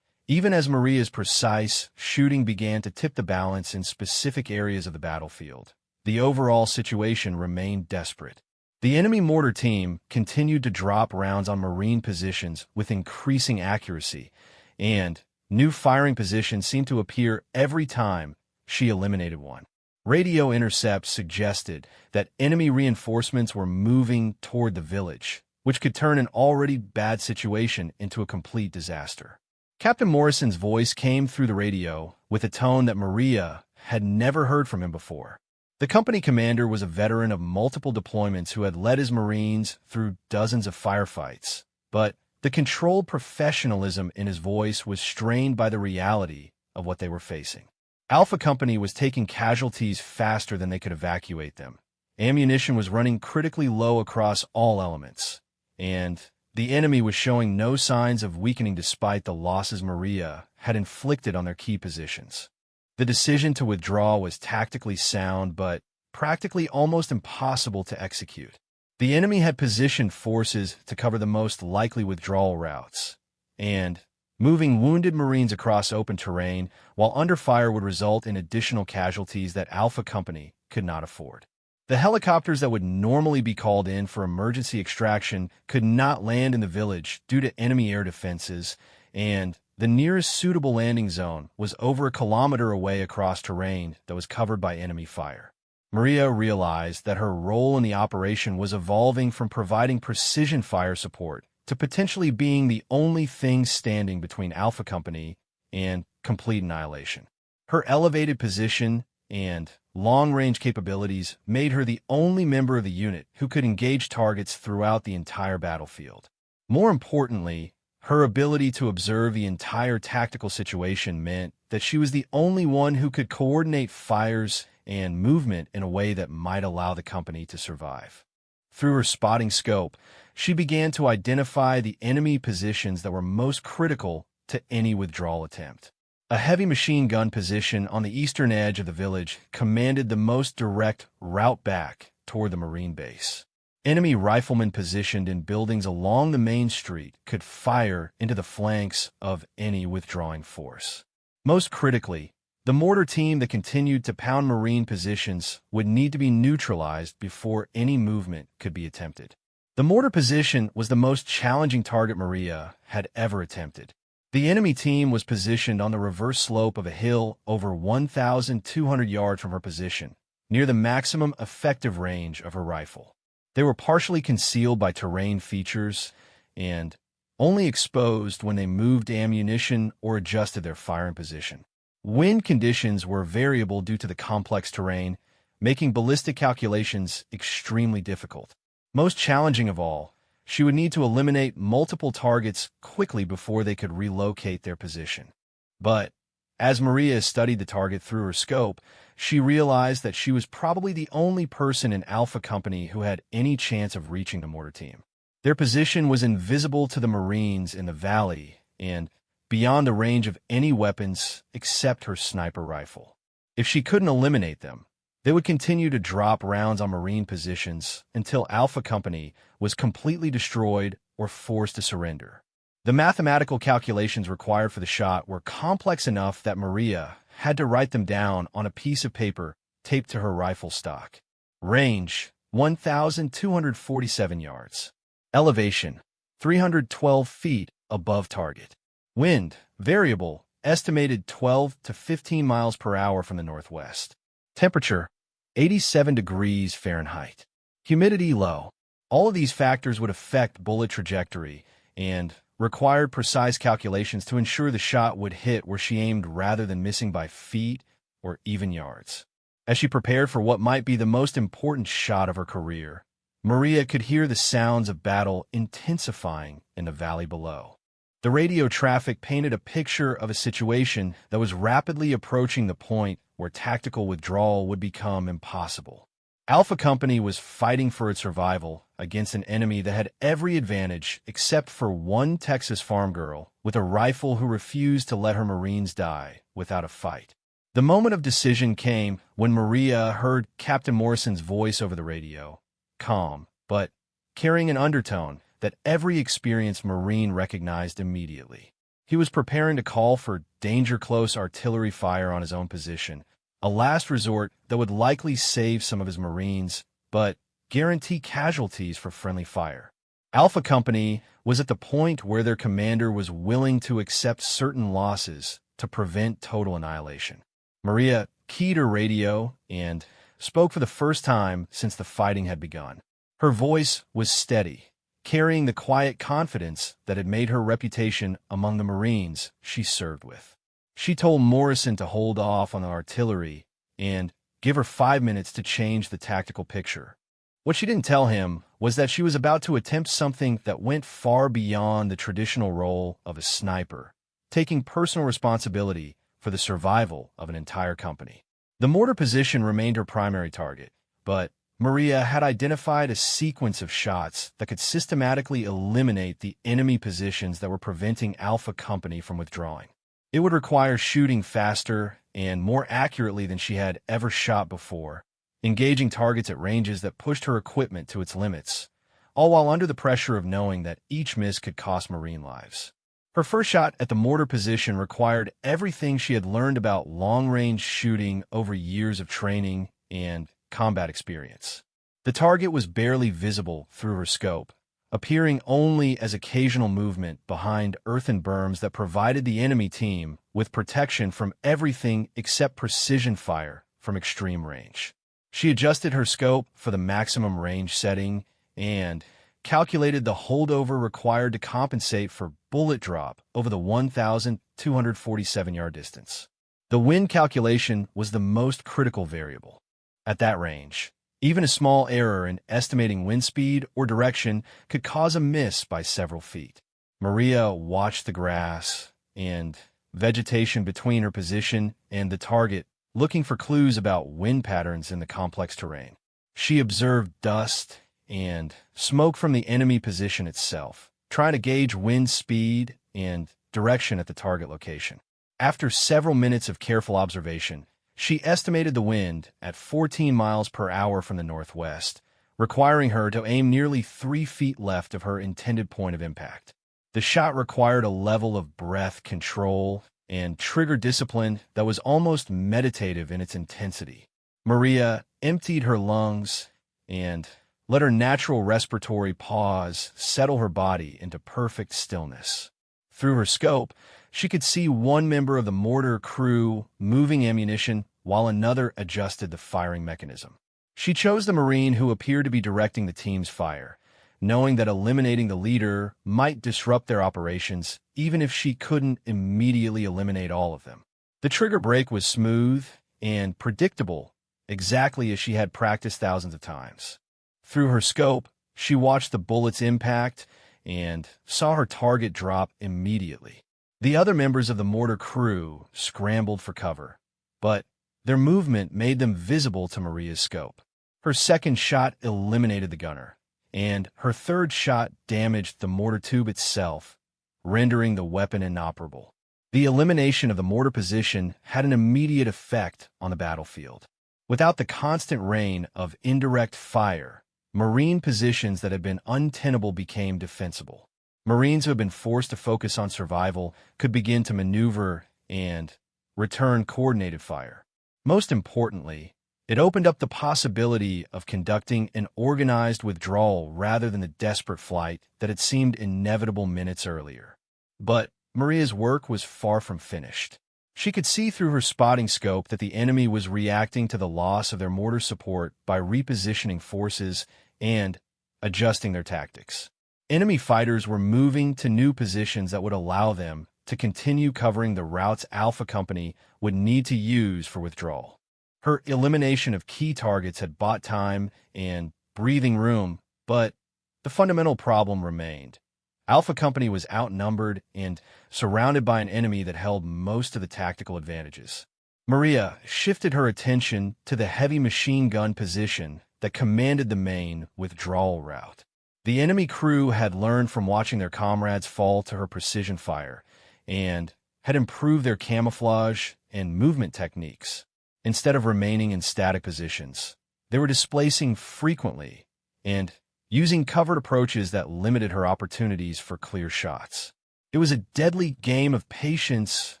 even as Maria's precise shooting began to tip the balance in specific areas of the battlefield, the overall situation remained desperate. The enemy mortar team continued to drop rounds on Marine positions with increasing accuracy, and new firing positions seemed to appear every time she eliminated one. Radio intercepts suggested that enemy reinforcements were moving toward the village, which could turn an already bad situation into a complete disaster. Captain Morrison's voice came through the radio with a tone that Maria had never heard from him before. The company commander was a veteran of multiple deployments who had led his Marines through dozens of firefights, but the controlled professionalism in his voice was strained by the reality of what they were facing. Alpha Company was taking casualties faster than they could evacuate them. Ammunition was running critically low across all elements, and the enemy was showing no signs of weakening despite the losses Maria had inflicted on their key positions. The decision to withdraw was tactically sound, but practically almost impossible to execute. The enemy had positioned forces to cover the most likely withdrawal routes, and moving wounded Marines across open terrain while under fire would result in additional casualties that Alpha Company could not afford. The helicopters that would normally be called in for emergency extraction could not land in the village due to enemy air defenses, and the nearest suitable landing zone was over a kilometer away across terrain that was covered by enemy fire. Maria realized that her role in the operation was evolving from providing precision fire support to potentially being the only thing standing between Alpha Company and complete annihilation. Her elevated position and long-range capabilities made her the only member of the unit who could engage targets throughout the entire battlefield. More importantly, her ability to observe the entire tactical situation meant that she was the only one who could coordinate fires and movement in a way that might allow the company to survive. Through her spotting scope, she began to identify the enemy positions that were most critical to any withdrawal attempt. A heavy machine gun position on the eastern edge of the village commanded the most direct route back toward the Marine base. Enemy riflemen positioned in buildings along the main street could fire into the flanks of any withdrawing force. Most critically, the mortar team that continued to pound Marine positions would need to be neutralized before any movement could be attempted. The mortar position was the most challenging target Maria had ever attempted. The enemy team was positioned on the reverse slope of a hill over 1,200 yards from her position, near the maximum effective range of her rifle. They were partially concealed by terrain features and only exposed when they moved ammunition or adjusted their firing position. Wind conditions were variable due to the complex terrain, making ballistic calculations extremely difficult. Most challenging of all, she would need to eliminate multiple targets quickly before they could relocate their position. But as Maria studied the target through her scope, she realized that she was probably the only person in Alpha Company who had any chance of reaching the mortar team. Their position was invisible to the Marines in the valley and beyond the range of any weapons except her sniper rifle. If she couldn't eliminate them, they would continue to drop rounds on Marine positions until Alpha Company was completely destroyed or forced to surrender. The mathematical calculations required for the shot were complex enough that Maria had to write them down on a piece of paper taped to her rifle stock. Range, 1,247 yards. Elevation, 312 feet above target. Wind, variable, estimated 12 to 15 miles per hour from the northwest. Temperature, 87 degrees Fahrenheit. Humidity low. All of these factors would affect bullet trajectory and required precise calculations to ensure the shot would hit where she aimed rather than missing by feet or even yards. As she prepared for what might be the most important shot of her career, Maria could hear the sounds of battle intensifying in the valley below. The radio traffic painted a picture of a situation that was rapidly approaching the point where tactical withdrawal would become impossible. Alpha Company was fighting for its survival against an enemy that had every advantage except for one Texas farm girl with a rifle who refused to let her Marines die without a fight. The moment of decision came when Maria heard Captain Morrison's voice over the radio, calm, but carrying an undertone that every experienced Marine recognized immediately. He was preparing to call for danger-close artillery fire on his own position, a last resort that would likely save some of his Marines, but guarantee casualties for friendly fire. Alpha Company was at the point where their commander was willing to accept certain losses to prevent total annihilation. Maria keyed her radio and spoke for the first time since the fighting had begun. Her voice was steady, carrying the quiet confidence that had made her reputation among the Marines she served with. She told Morrison to hold off on the artillery and give her 5 minutes to change the tactical picture. What she didn't tell him was that she was about to attempt something that went far beyond the traditional role of a sniper, taking personal responsibility for the survival of an entire company. The mortar position remained her primary target, but Maria had identified a sequence of shots that could systematically eliminate the enemy positions that were preventing Alpha Company from withdrawing. It would require shooting faster and more accurately than she had ever shot before, engaging targets at ranges that pushed her equipment to its limits, all while under the pressure of knowing that each miss could cost Marine lives. Her first shot at the mortar position required everything she had learned about long-range shooting over years of training and combat experience. The target was barely visible through her scope, appearing only as occasional movement behind earthen berms that provided the enemy team with protection from everything except precision fire from extreme range. She adjusted her scope for the maximum range setting and calculated the holdover required to compensate for bullet drop over the 1,247-yard distance. The wind calculation was the most critical variable. At that range, even a small error in estimating wind speed or direction could cause a miss by several feet. Maria watched the grass and vegetation between her position and the target, looking for clues about wind patterns in the complex terrain. She observed dust and smoke from the enemy position itself, trying to gauge wind speed and direction at the target location. After several minutes of careful observation, she estimated the wind at 14 miles per hour from the northwest, requiring her to aim nearly 3 feet left of her intended point of impact. The shot required a level of breath control and trigger discipline that was almost meditative in its intensity. Maria emptied her lungs and let her natural respiratory pause settle her body into perfect stillness. Through her scope, she could see one member of the mortar crew moving ammunition while another adjusted the firing mechanism. She chose the Marine who appeared to be directing the team's fire, knowing that eliminating the leader might disrupt their operations even if she couldn't immediately eliminate all of them. The trigger break was smooth and predictable, exactly as she had practiced thousands of times. Through her scope, she watched the bullet's impact and saw her target drop immediately. The other members of the mortar crew scrambled for cover, but their movement made them visible to Maria's scope. Her second shot eliminated the gunner, and her third shot damaged the mortar tube itself, rendering the weapon inoperable. The elimination of the mortar position had an immediate effect on the battlefield. Without the constant rain of indirect fire, Marine positions that had been untenable became defensible. Marines who had been forced to focus on survival could begin to maneuver and return coordinated fire. Most importantly, it opened up the possibility of conducting an organized withdrawal rather than the desperate flight that had seemed inevitable minutes earlier. But Maria's work was far from finished. She could see through her spotting scope that the enemy was reacting to the loss of their mortar support by repositioning forces and adjusting their tactics. Enemy fighters were moving to new positions that would allow them to continue covering the routes Alpha Company would need to use for withdrawal. Her elimination of key targets had bought time and breathing room, but the fundamental problem remained. Alpha Company was outnumbered and surrounded by an enemy that held most of the tactical advantages. Maria shifted her attention to the heavy machine gun position that commanded the main withdrawal route. The enemy crew had learned from watching their comrades fall to her precision fire and had improved their camouflage and movement techniques. Instead of remaining in static positions, they were displacing frequently and using covered approaches that limited her opportunities for clear shots. It was a deadly game of patience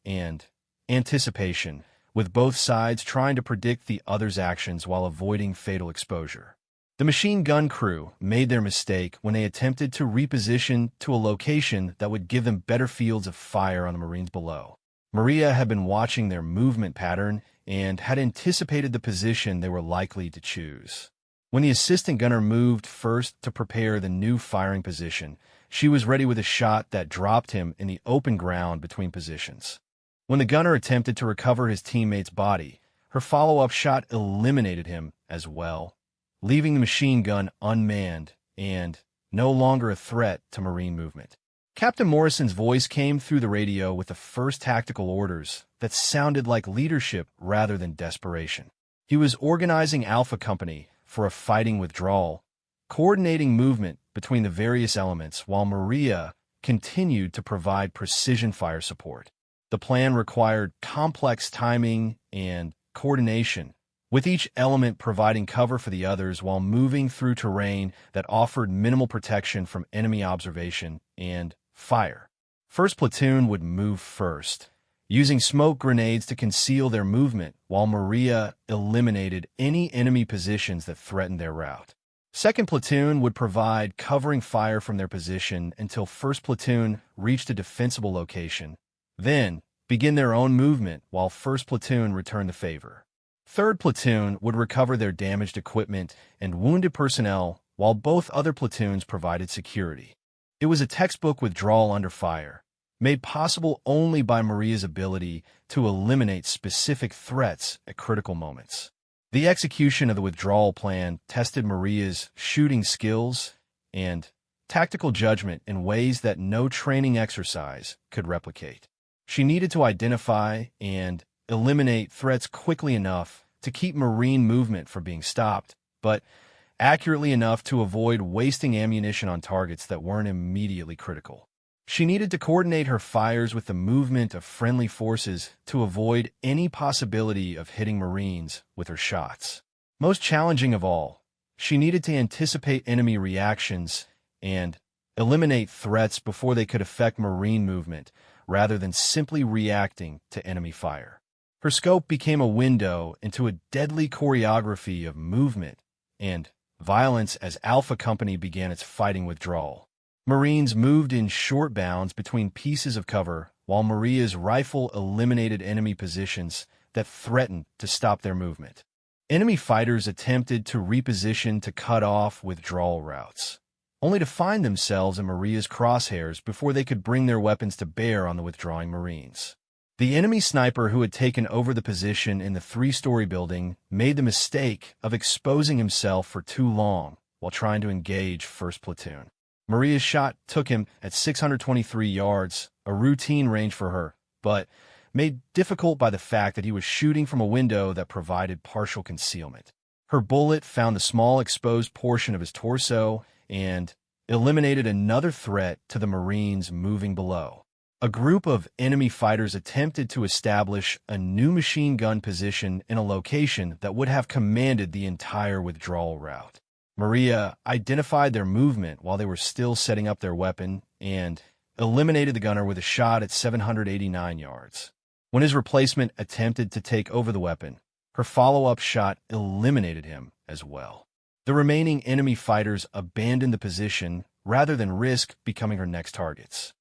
and anticipation, with both sides trying to predict the other's actions while avoiding fatal exposure. The machine gun crew made their mistake when they attempted to reposition to a location that would give them better fields of fire on the Marines below. Maria had been watching their movement pattern and had anticipated the position they were likely to choose. When the assistant gunner moved first to prepare the new firing position, she was ready with a shot that dropped him in the open ground between positions. When the gunner attempted to recover his teammate's body, her follow-up shot eliminated him as well, leaving the machine gun unmanned and no longer a threat to Marine movement. Captain Morrison's voice came through the radio with the first tactical orders that sounded like leadership rather than desperation. He was organizing Alpha Company for a fighting withdrawal, coordinating movement between the various elements while Maria continued to provide precision fire support. The plan required complex timing and coordination, with each element providing cover for the others while moving through terrain that offered minimal protection from enemy observation and fire. First platoon would move first, using smoke grenades to conceal their movement while Maria eliminated any enemy positions that threatened their route. Second platoon would provide covering fire from their position until first platoon reached a defensible location, then begin their own movement while first platoon returned the favor. Third platoon would recover their damaged equipment and wounded personnel while both other platoons provided security. It was a textbook withdrawal under fire, made possible only by Maria's ability to eliminate specific threats at critical moments. The execution of the withdrawal plan tested Maria's shooting skills and tactical judgment in ways that no training exercise could replicate. She needed to identify and eliminate threats quickly enough to keep Marine movement from being stopped, but accurately enough to avoid wasting ammunition on targets that weren't immediately critical. She needed to coordinate her fires with the movement of friendly forces to avoid any possibility of hitting Marines with her shots. Most challenging of all, she needed to anticipate enemy reactions and eliminate threats before they could affect Marine movement, rather than simply reacting to enemy fire. Her scope became a window into a deadly choreography of movement and violence as Alpha Company began its fighting withdrawal. Marines moved in short bounds between pieces of cover, while Maria's rifle eliminated enemy positions that threatened to stop their movement. Enemy fighters attempted to reposition to cut off withdrawal routes, only to find themselves in Maria's crosshairs before they could bring their weapons to bear on the withdrawing Marines. The enemy sniper who had taken over the position in the three-story building made the mistake of exposing himself for too long while trying to engage first platoon. Maria's shot took him at 623 yards, a routine range for her, but made difficult by the fact that he was shooting from a window that provided partial concealment. Her bullet found the small exposed portion of his torso and eliminated another threat to the Marines moving below. A group of enemy fighters attempted to establish a new machine gun position in a location that would have commanded the entire withdrawal route. Maria identified their movement while they were still setting up their weapon and eliminated the gunner with a shot at 789 yards. When his replacement attempted to take over the weapon, her follow-up shot eliminated him as well. The remaining enemy fighters abandoned the position rather than risk becoming her next targets.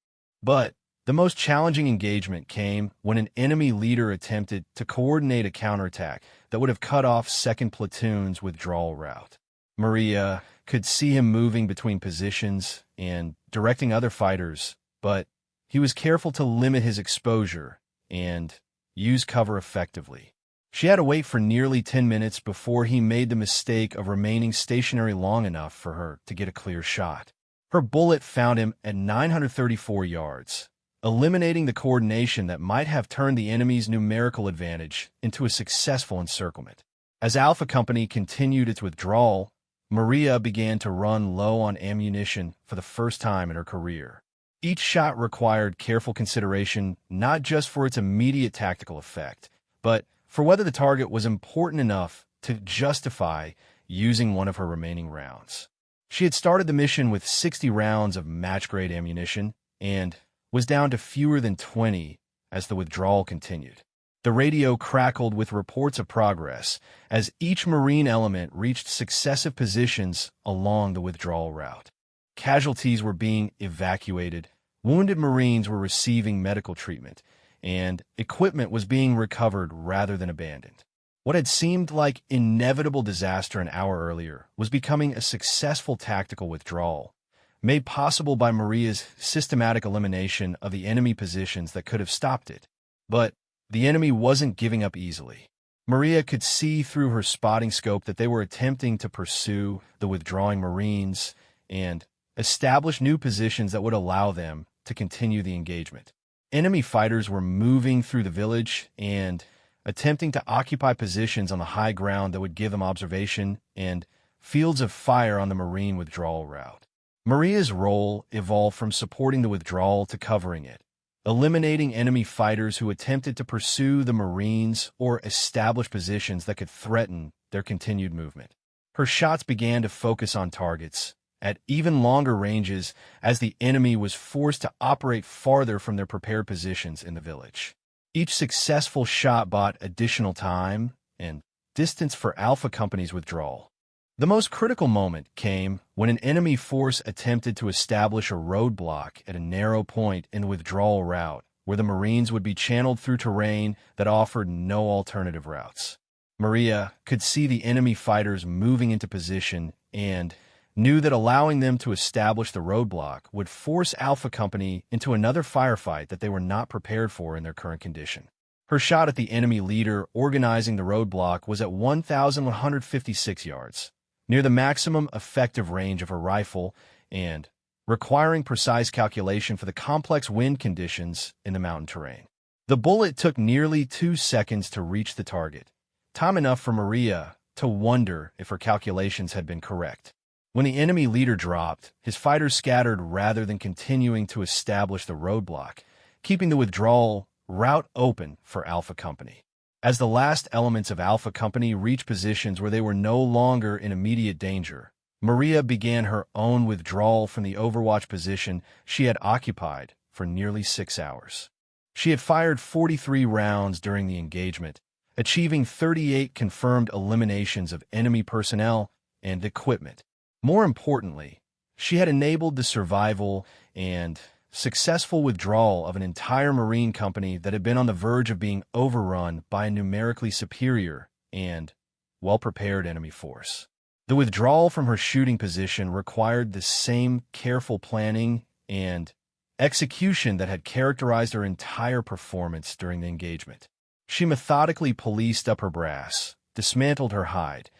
But the most challenging engagement came when an enemy leader attempted to coordinate a counterattack that would have cut off second platoon's withdrawal route. Maria could see him moving between positions and directing other fighters, but he was careful to limit his exposure and use cover effectively. She had to wait for nearly 10 minutes before he made the mistake of remaining stationary long enough for her to get a clear shot. Her bullet found him at 934 yards, eliminating the coordination that might have turned the enemy's numerical advantage into a successful encirclement. As Alpha Company continued its withdrawal, Maria began to run low on ammunition for the first time in her career. Each shot required careful consideration not just for its immediate tactical effect, but for whether the target was important enough to justify using one of her remaining rounds. She had started the mission with 60 rounds of match-grade ammunition and was down to fewer than 20 as the withdrawal continued. The radio crackled with reports of progress as each Marine element reached successive positions along the withdrawal route. Casualties were being evacuated, wounded Marines were receiving medical treatment, and equipment was being recovered rather than abandoned. What had seemed like inevitable disaster an hour earlier was becoming a successful tactical withdrawal, made possible by Maria's systematic elimination of the enemy positions that could have stopped it. But the enemy wasn't giving up easily. Maria could see through her spotting scope that they were attempting to pursue the withdrawing Marines and establish new positions that would allow them to continue the engagement. Enemy fighters were moving through the village and attempting to occupy positions on the high ground that would give them observation and fields of fire on the Marine withdrawal route. Maria's role evolved from supporting the withdrawal to covering it, eliminating enemy fighters who attempted to pursue the Marines or establish positions that could threaten their continued movement. Her shots began to focus on targets at even longer ranges as the enemy was forced to operate farther from their prepared positions in the village. Each successful shot bought additional time and distance for Alpha Company's withdrawal. The most critical moment came when an enemy force attempted to establish a roadblock at a narrow point in the withdrawal route where the Marines would be channeled through terrain that offered no alternative routes. Maria could see the enemy fighters moving into position and knew that allowing them to establish the roadblock would force Alpha Company into another firefight that they were not prepared for in their current condition. Her shot at the enemy leader organizing the roadblock was at 1,156 yards, near the maximum effective range of her rifle and requiring precise calculation for the complex wind conditions in the mountain terrain. The bullet took nearly 2 seconds to reach the target, time enough for Maria to wonder if her calculations had been correct. When the enemy leader dropped, his fighters scattered rather than continuing to establish the roadblock, keeping the withdrawal route open for Alpha Company. As the last elements of Alpha Company reached positions where they were no longer in immediate danger, Maria began her own withdrawal from the overwatch position she had occupied for nearly 6 hours. She had fired 43 rounds during the engagement, achieving 38 confirmed eliminations of enemy personnel and equipment. More importantly, she had enabled the survival and successful withdrawal of an entire Marine company that had been on the verge of being overrun by a numerically superior and well-prepared enemy force. The withdrawal from her shooting position required the same careful planning and execution that had characterized her entire performance during the engagement. She methodically policed up her brass, dismantled her hide,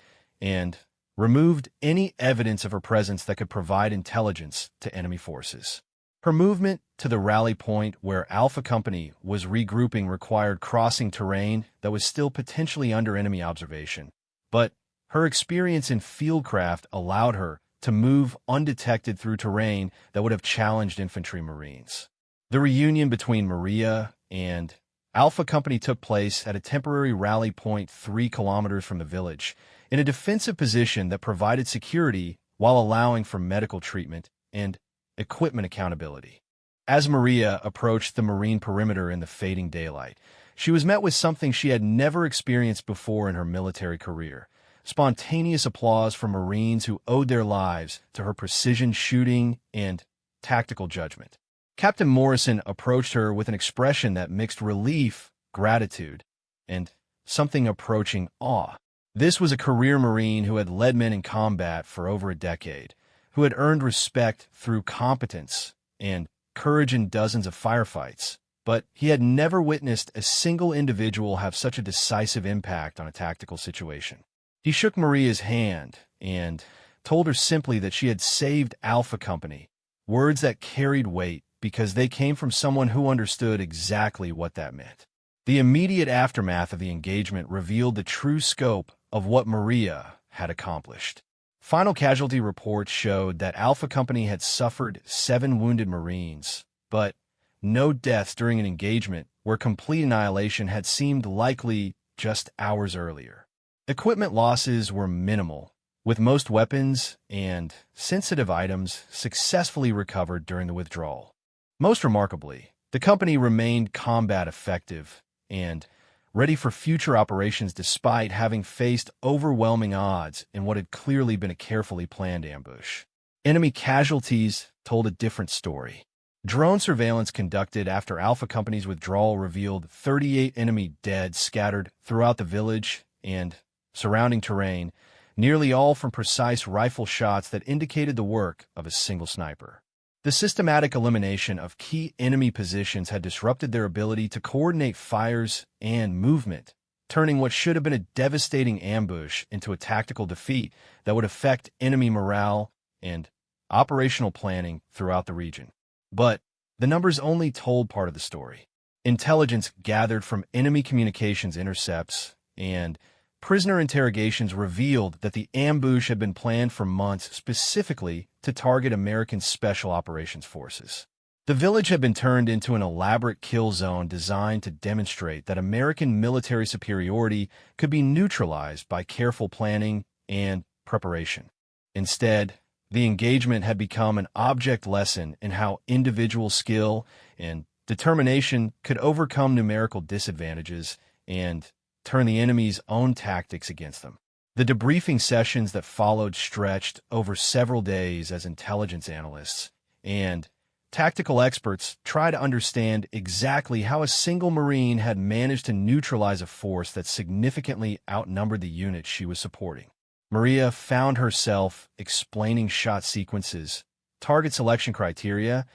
and removed any evidence of her presence that could provide intelligence to enemy forces. Her movement to the rally point where Alpha Company was regrouping required crossing terrain that was still potentially under enemy observation, but her experience in fieldcraft allowed her to move undetected through terrain that would have challenged infantry Marines. The reunion between Maria and Alpha Company took place at a temporary rally point 3 kilometers from the village, in a defensive position that provided security while allowing for medical treatment and equipment accountability. As Maria approached the Marine perimeter in the fading daylight, she was met with something she had never experienced before in her military career: spontaneous applause from Marines who owed their lives to her precision shooting and tactical judgment. Captain Morrison approached her with an expression that mixed relief, gratitude, and something approaching awe. This was a career Marine who had led men in combat for over a decade, who had earned respect through competence and courage in dozens of firefights, but he had never witnessed a single individual have such a decisive impact on a tactical situation. He shook Maria's hand and told her simply that she had saved Alpha Company words that carried weight because they came from someone who understood exactly what that meant. The immediate aftermath of the engagement revealed the true scope of what Maria had accomplished. Final casualty reports showed that Alpha Company had suffered 7 wounded Marines, but no deaths during an engagement where complete annihilation had seemed likely just hours earlier. Equipment losses were minimal, with most weapons and sensitive items successfully recovered during the withdrawal. Most remarkably, the company remained combat effective and ready for future operations despite having faced overwhelming odds in what had clearly been a carefully planned ambush. Enemy casualties told a different story. Drone surveillance conducted after Alpha Company's withdrawal revealed 38 enemy dead scattered throughout the village and surrounding terrain, nearly all from precise rifle shots that indicated the work of a single sniper. The systematic elimination of key enemy positions had disrupted their ability to coordinate fires and movement, turning what should have been a devastating ambush into a tactical defeat that would affect enemy morale and operational planning throughout the region. But the numbers only told part of the story. Intelligence gathered from enemy communications intercepts and prisoner interrogations revealed that the ambush had been planned for months specifically to target American Special Operations Forces. The village had been turned into an elaborate kill zone designed to demonstrate that American military superiority could be neutralized by careful planning and preparation. Instead, the engagement had become an object lesson in how individual skill and determination could overcome numerical disadvantages and turn the enemy's own tactics against them. The debriefing sessions that followed stretched over several days as intelligence analysts and tactical experts tried to understand exactly how a single Marine had managed to neutralize a force that significantly outnumbered the unit she was supporting. Maria found herself explaining shot sequences, target selection criteria,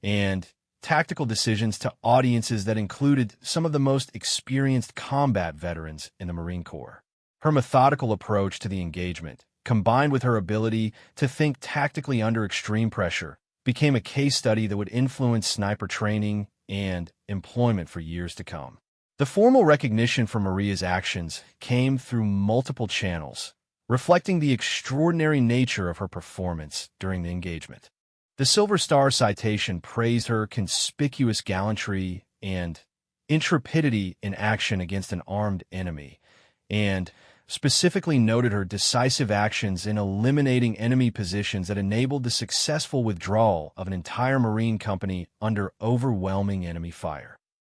and tactical decisions to audiences that included some of the most experienced combat veterans in the Marine Corps. Her methodical approach to the engagement, combined with her ability to think tactically under extreme pressure, became a case study that would influence sniper training and employment for years to come. The formal recognition for Maria's actions came through multiple channels, reflecting the extraordinary nature of her performance during the engagement. The Silver Star citation praised her conspicuous gallantry and intrepidity in action against an armed enemy, and specifically noted her decisive actions in eliminating enemy positions that enabled the successful withdrawal of an entire Marine company under overwhelming enemy fire.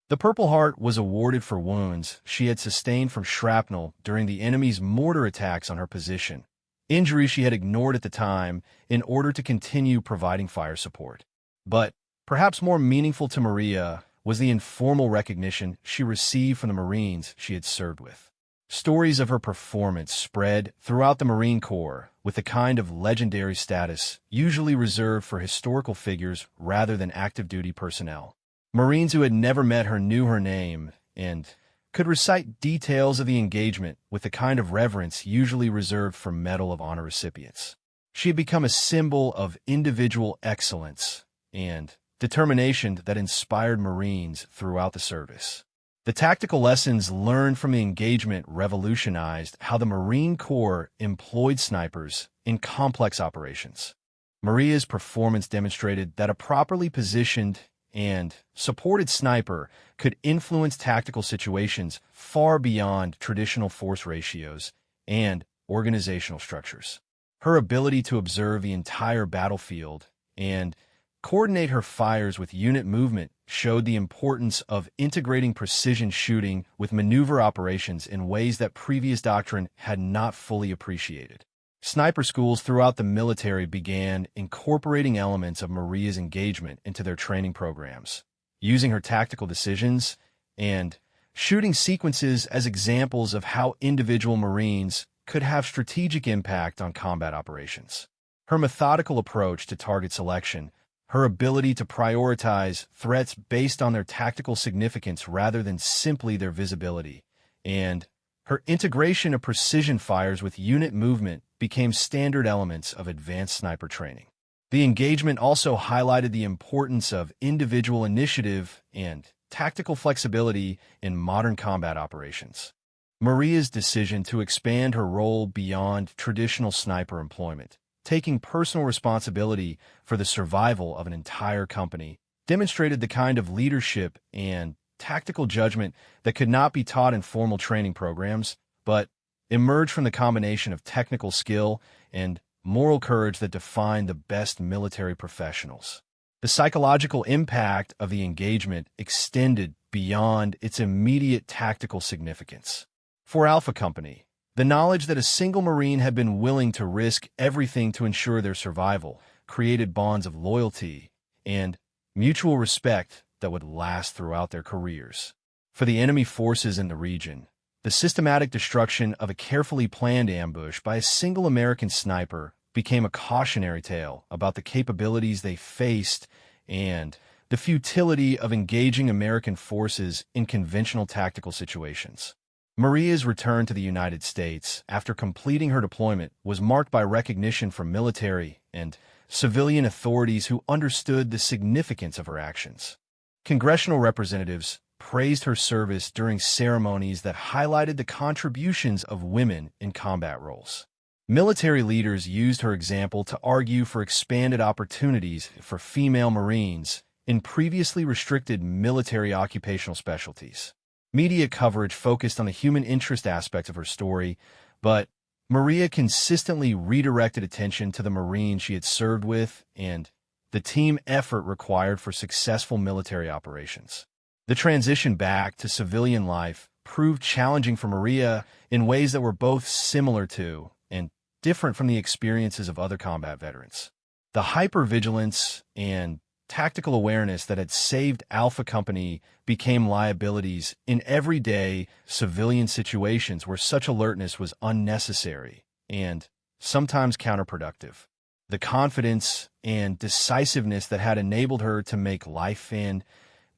The Purple Heart was awarded for wounds she had sustained from shrapnel during the enemy's mortar attacks on her position, injuries she had ignored at the time in order to continue providing fire support. But perhaps more meaningful to Maria was the informal recognition she received from the Marines she had served with. Stories of her performance spread throughout the Marine Corps with the kind of legendary status usually reserved for historical figures rather than active duty personnel. Marines who had never met her knew her name and could recite details of the engagement with the kind of reverence usually reserved for Medal of Honor recipients. She had become a symbol of individual excellence and determination that inspired Marines throughout the service. The tactical lessons learned from the engagement revolutionized how the Marine Corps employed snipers in complex operations. Maria's performance demonstrated that a properly positioned and supported sniper could influence tactical situations far beyond traditional force ratios and organizational structures. Her ability to observe the entire battlefield and coordinate her fires with unit movement showed the importance of integrating precision shooting with maneuver operations in ways that previous doctrine had not fully appreciated. Sniper schools throughout the military began incorporating elements of Maria's engagement into their training programs, using her tactical decisions and shooting sequences as examples of how individual Marines could have strategic impact on combat operations. Her methodical approach to target selection, her ability to prioritize threats based on their tactical significance rather than simply their visibility, and her integration of precision fires with unit movement became standard elements of advanced sniper training. The engagement also highlighted the importance of individual initiative and tactical flexibility in modern combat operations. Maria's decision to expand her role beyond traditional sniper employment, taking personal responsibility for the survival of an entire company, demonstrated the kind of leadership and tactical judgment that could not be taught in formal training programs, but emerged from the combination of technical skill and moral courage that define the best military professionals. The psychological impact of the engagement extended beyond its immediate tactical significance. For Alpha Company, the knowledge that a single Marine had been willing to risk everything to ensure their survival created bonds of loyalty and mutual respect that would last throughout their careers. For the enemy forces in the region, the systematic destruction of a carefully planned ambush by a single American sniper became a cautionary tale about the capabilities they faced and the futility of engaging American forces in conventional tactical situations. Maria's return to the United States after completing her deployment was marked by recognition from military and civilian authorities who understood the significance of her actions. Congressional representatives praised her service during ceremonies that highlighted the contributions of women in combat roles. Military leaders used her example to argue for expanded opportunities for female Marines in previously restricted military occupational specialties. Media coverage focused on the human interest aspect of her story, but Maria consistently redirected attention to the Marines she had served with and the team effort required for successful military operations. The transition back to civilian life proved challenging for Maria in ways that were both similar to and different from the experiences of other combat veterans. The hypervigilance and tactical awareness that had saved Alpha Company became liabilities in everyday civilian situations where such alertness was unnecessary and sometimes counterproductive. The confidence and decisiveness that had enabled her to make life and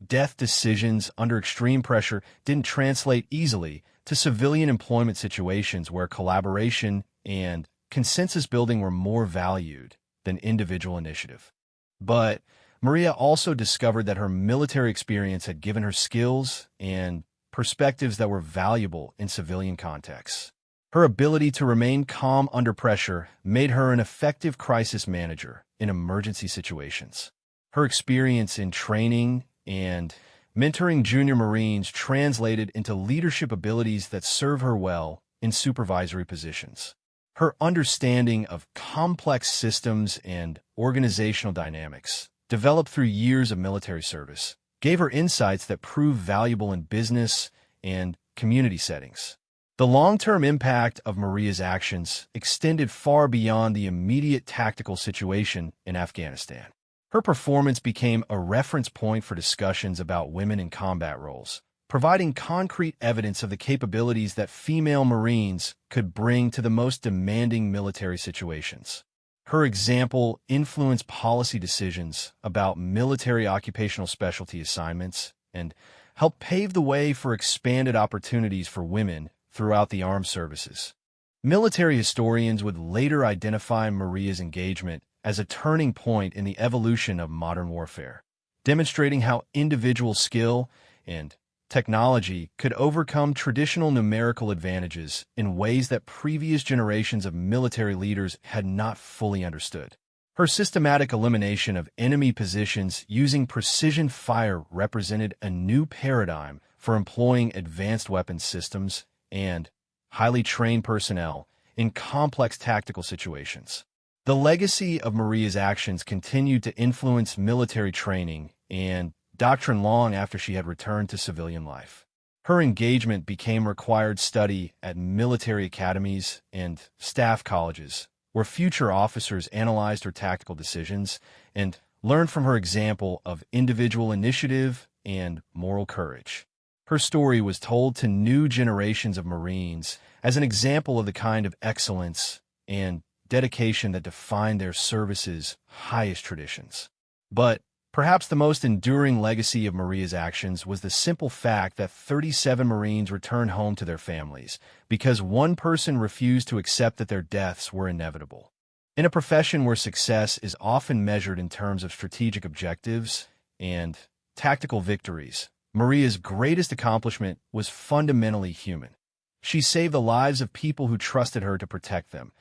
death decisions under extreme pressure didn't translate easily to civilian employment situations where collaboration and consensus building were more valued than individual initiative. But Maria also discovered that her military experience had given her skills and perspectives that were valuable in civilian contexts. Her ability to remain calm under pressure made her an effective crisis manager in emergency situations. Her experience in training and mentoring junior Marines translated into leadership abilities that serve her well in supervisory positions. Her understanding of complex systems and organizational dynamics, developed through years of military service, gave her insights that proved valuable in business and community settings. The long-term impact of Maria's actions extended far beyond the immediate tactical situation in Afghanistan. Her performance became a reference point for discussions about women in combat roles, providing concrete evidence of the capabilities that female Marines could bring to the most demanding military situations. Her example influenced policy decisions about military occupational specialty assignments and helped pave the way for expanded opportunities for women throughout the armed services. Military historians would later identify Maria's engagement as a turning point in the evolution of modern warfare, demonstrating how individual skill and technology could overcome traditional numerical advantages in ways that previous generations of military leaders had not fully understood. Her systematic elimination of enemy positions using precision fire represented a new paradigm for employing advanced weapons systems and highly trained personnel in complex tactical situations. The legacy of Maria's actions continued to influence military training and doctrine long after she had returned to civilian life. Her engagement became required study at military academies and staff colleges, where future officers analyzed her tactical decisions and learned from her example of individual initiative and moral courage. Her story was told to new generations of Marines as an example of the kind of excellence and dedication that defined their service's highest traditions. But perhaps the most enduring legacy of Maria's actions was the simple fact that 37 Marines returned home to their families because one person refused to accept that their deaths were inevitable. In a profession where success is often measured in terms of strategic objectives and tactical victories, Maria's greatest accomplishment was fundamentally human. She saved the lives of people who trusted her to protect them,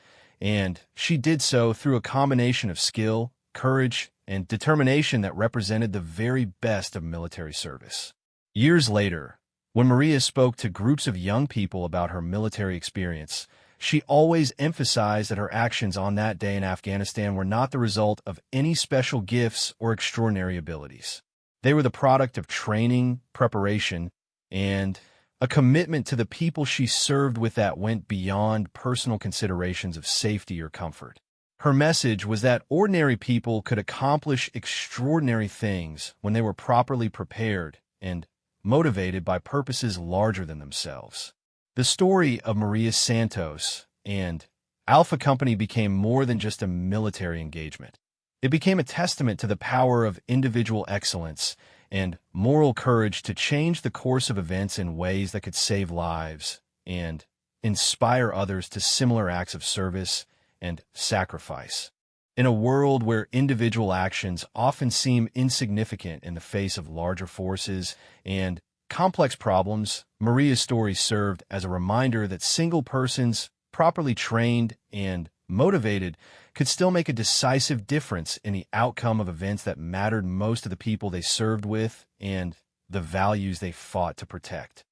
and she did so through a combination of skill, courage, and determination that represented the very best of military service. Years later, when Maria spoke to groups of young people about her military experience, she always emphasized that her actions on that day in Afghanistan were not the result of any special gifts or extraordinary abilities. They were the product of training, preparation, and a commitment to the people she served with that went beyond personal considerations of safety or comfort. Her message was that ordinary people could accomplish extraordinary things when they were properly prepared and motivated by purposes larger than themselves. The story of Maria Santos and Alpha Company became more than just a military engagement. It became a testament to the power of individual excellence and moral courage to change the course of events in ways that could save lives and inspire others to similar acts of service and sacrifice. In a world where individual actions often seem insignificant in the face of larger forces and complex problems, Maria's story served as a reminder that single persons, properly trained and motivated, could still make a decisive difference in the outcome of events that mattered most to the people they served with and the values they fought to protect.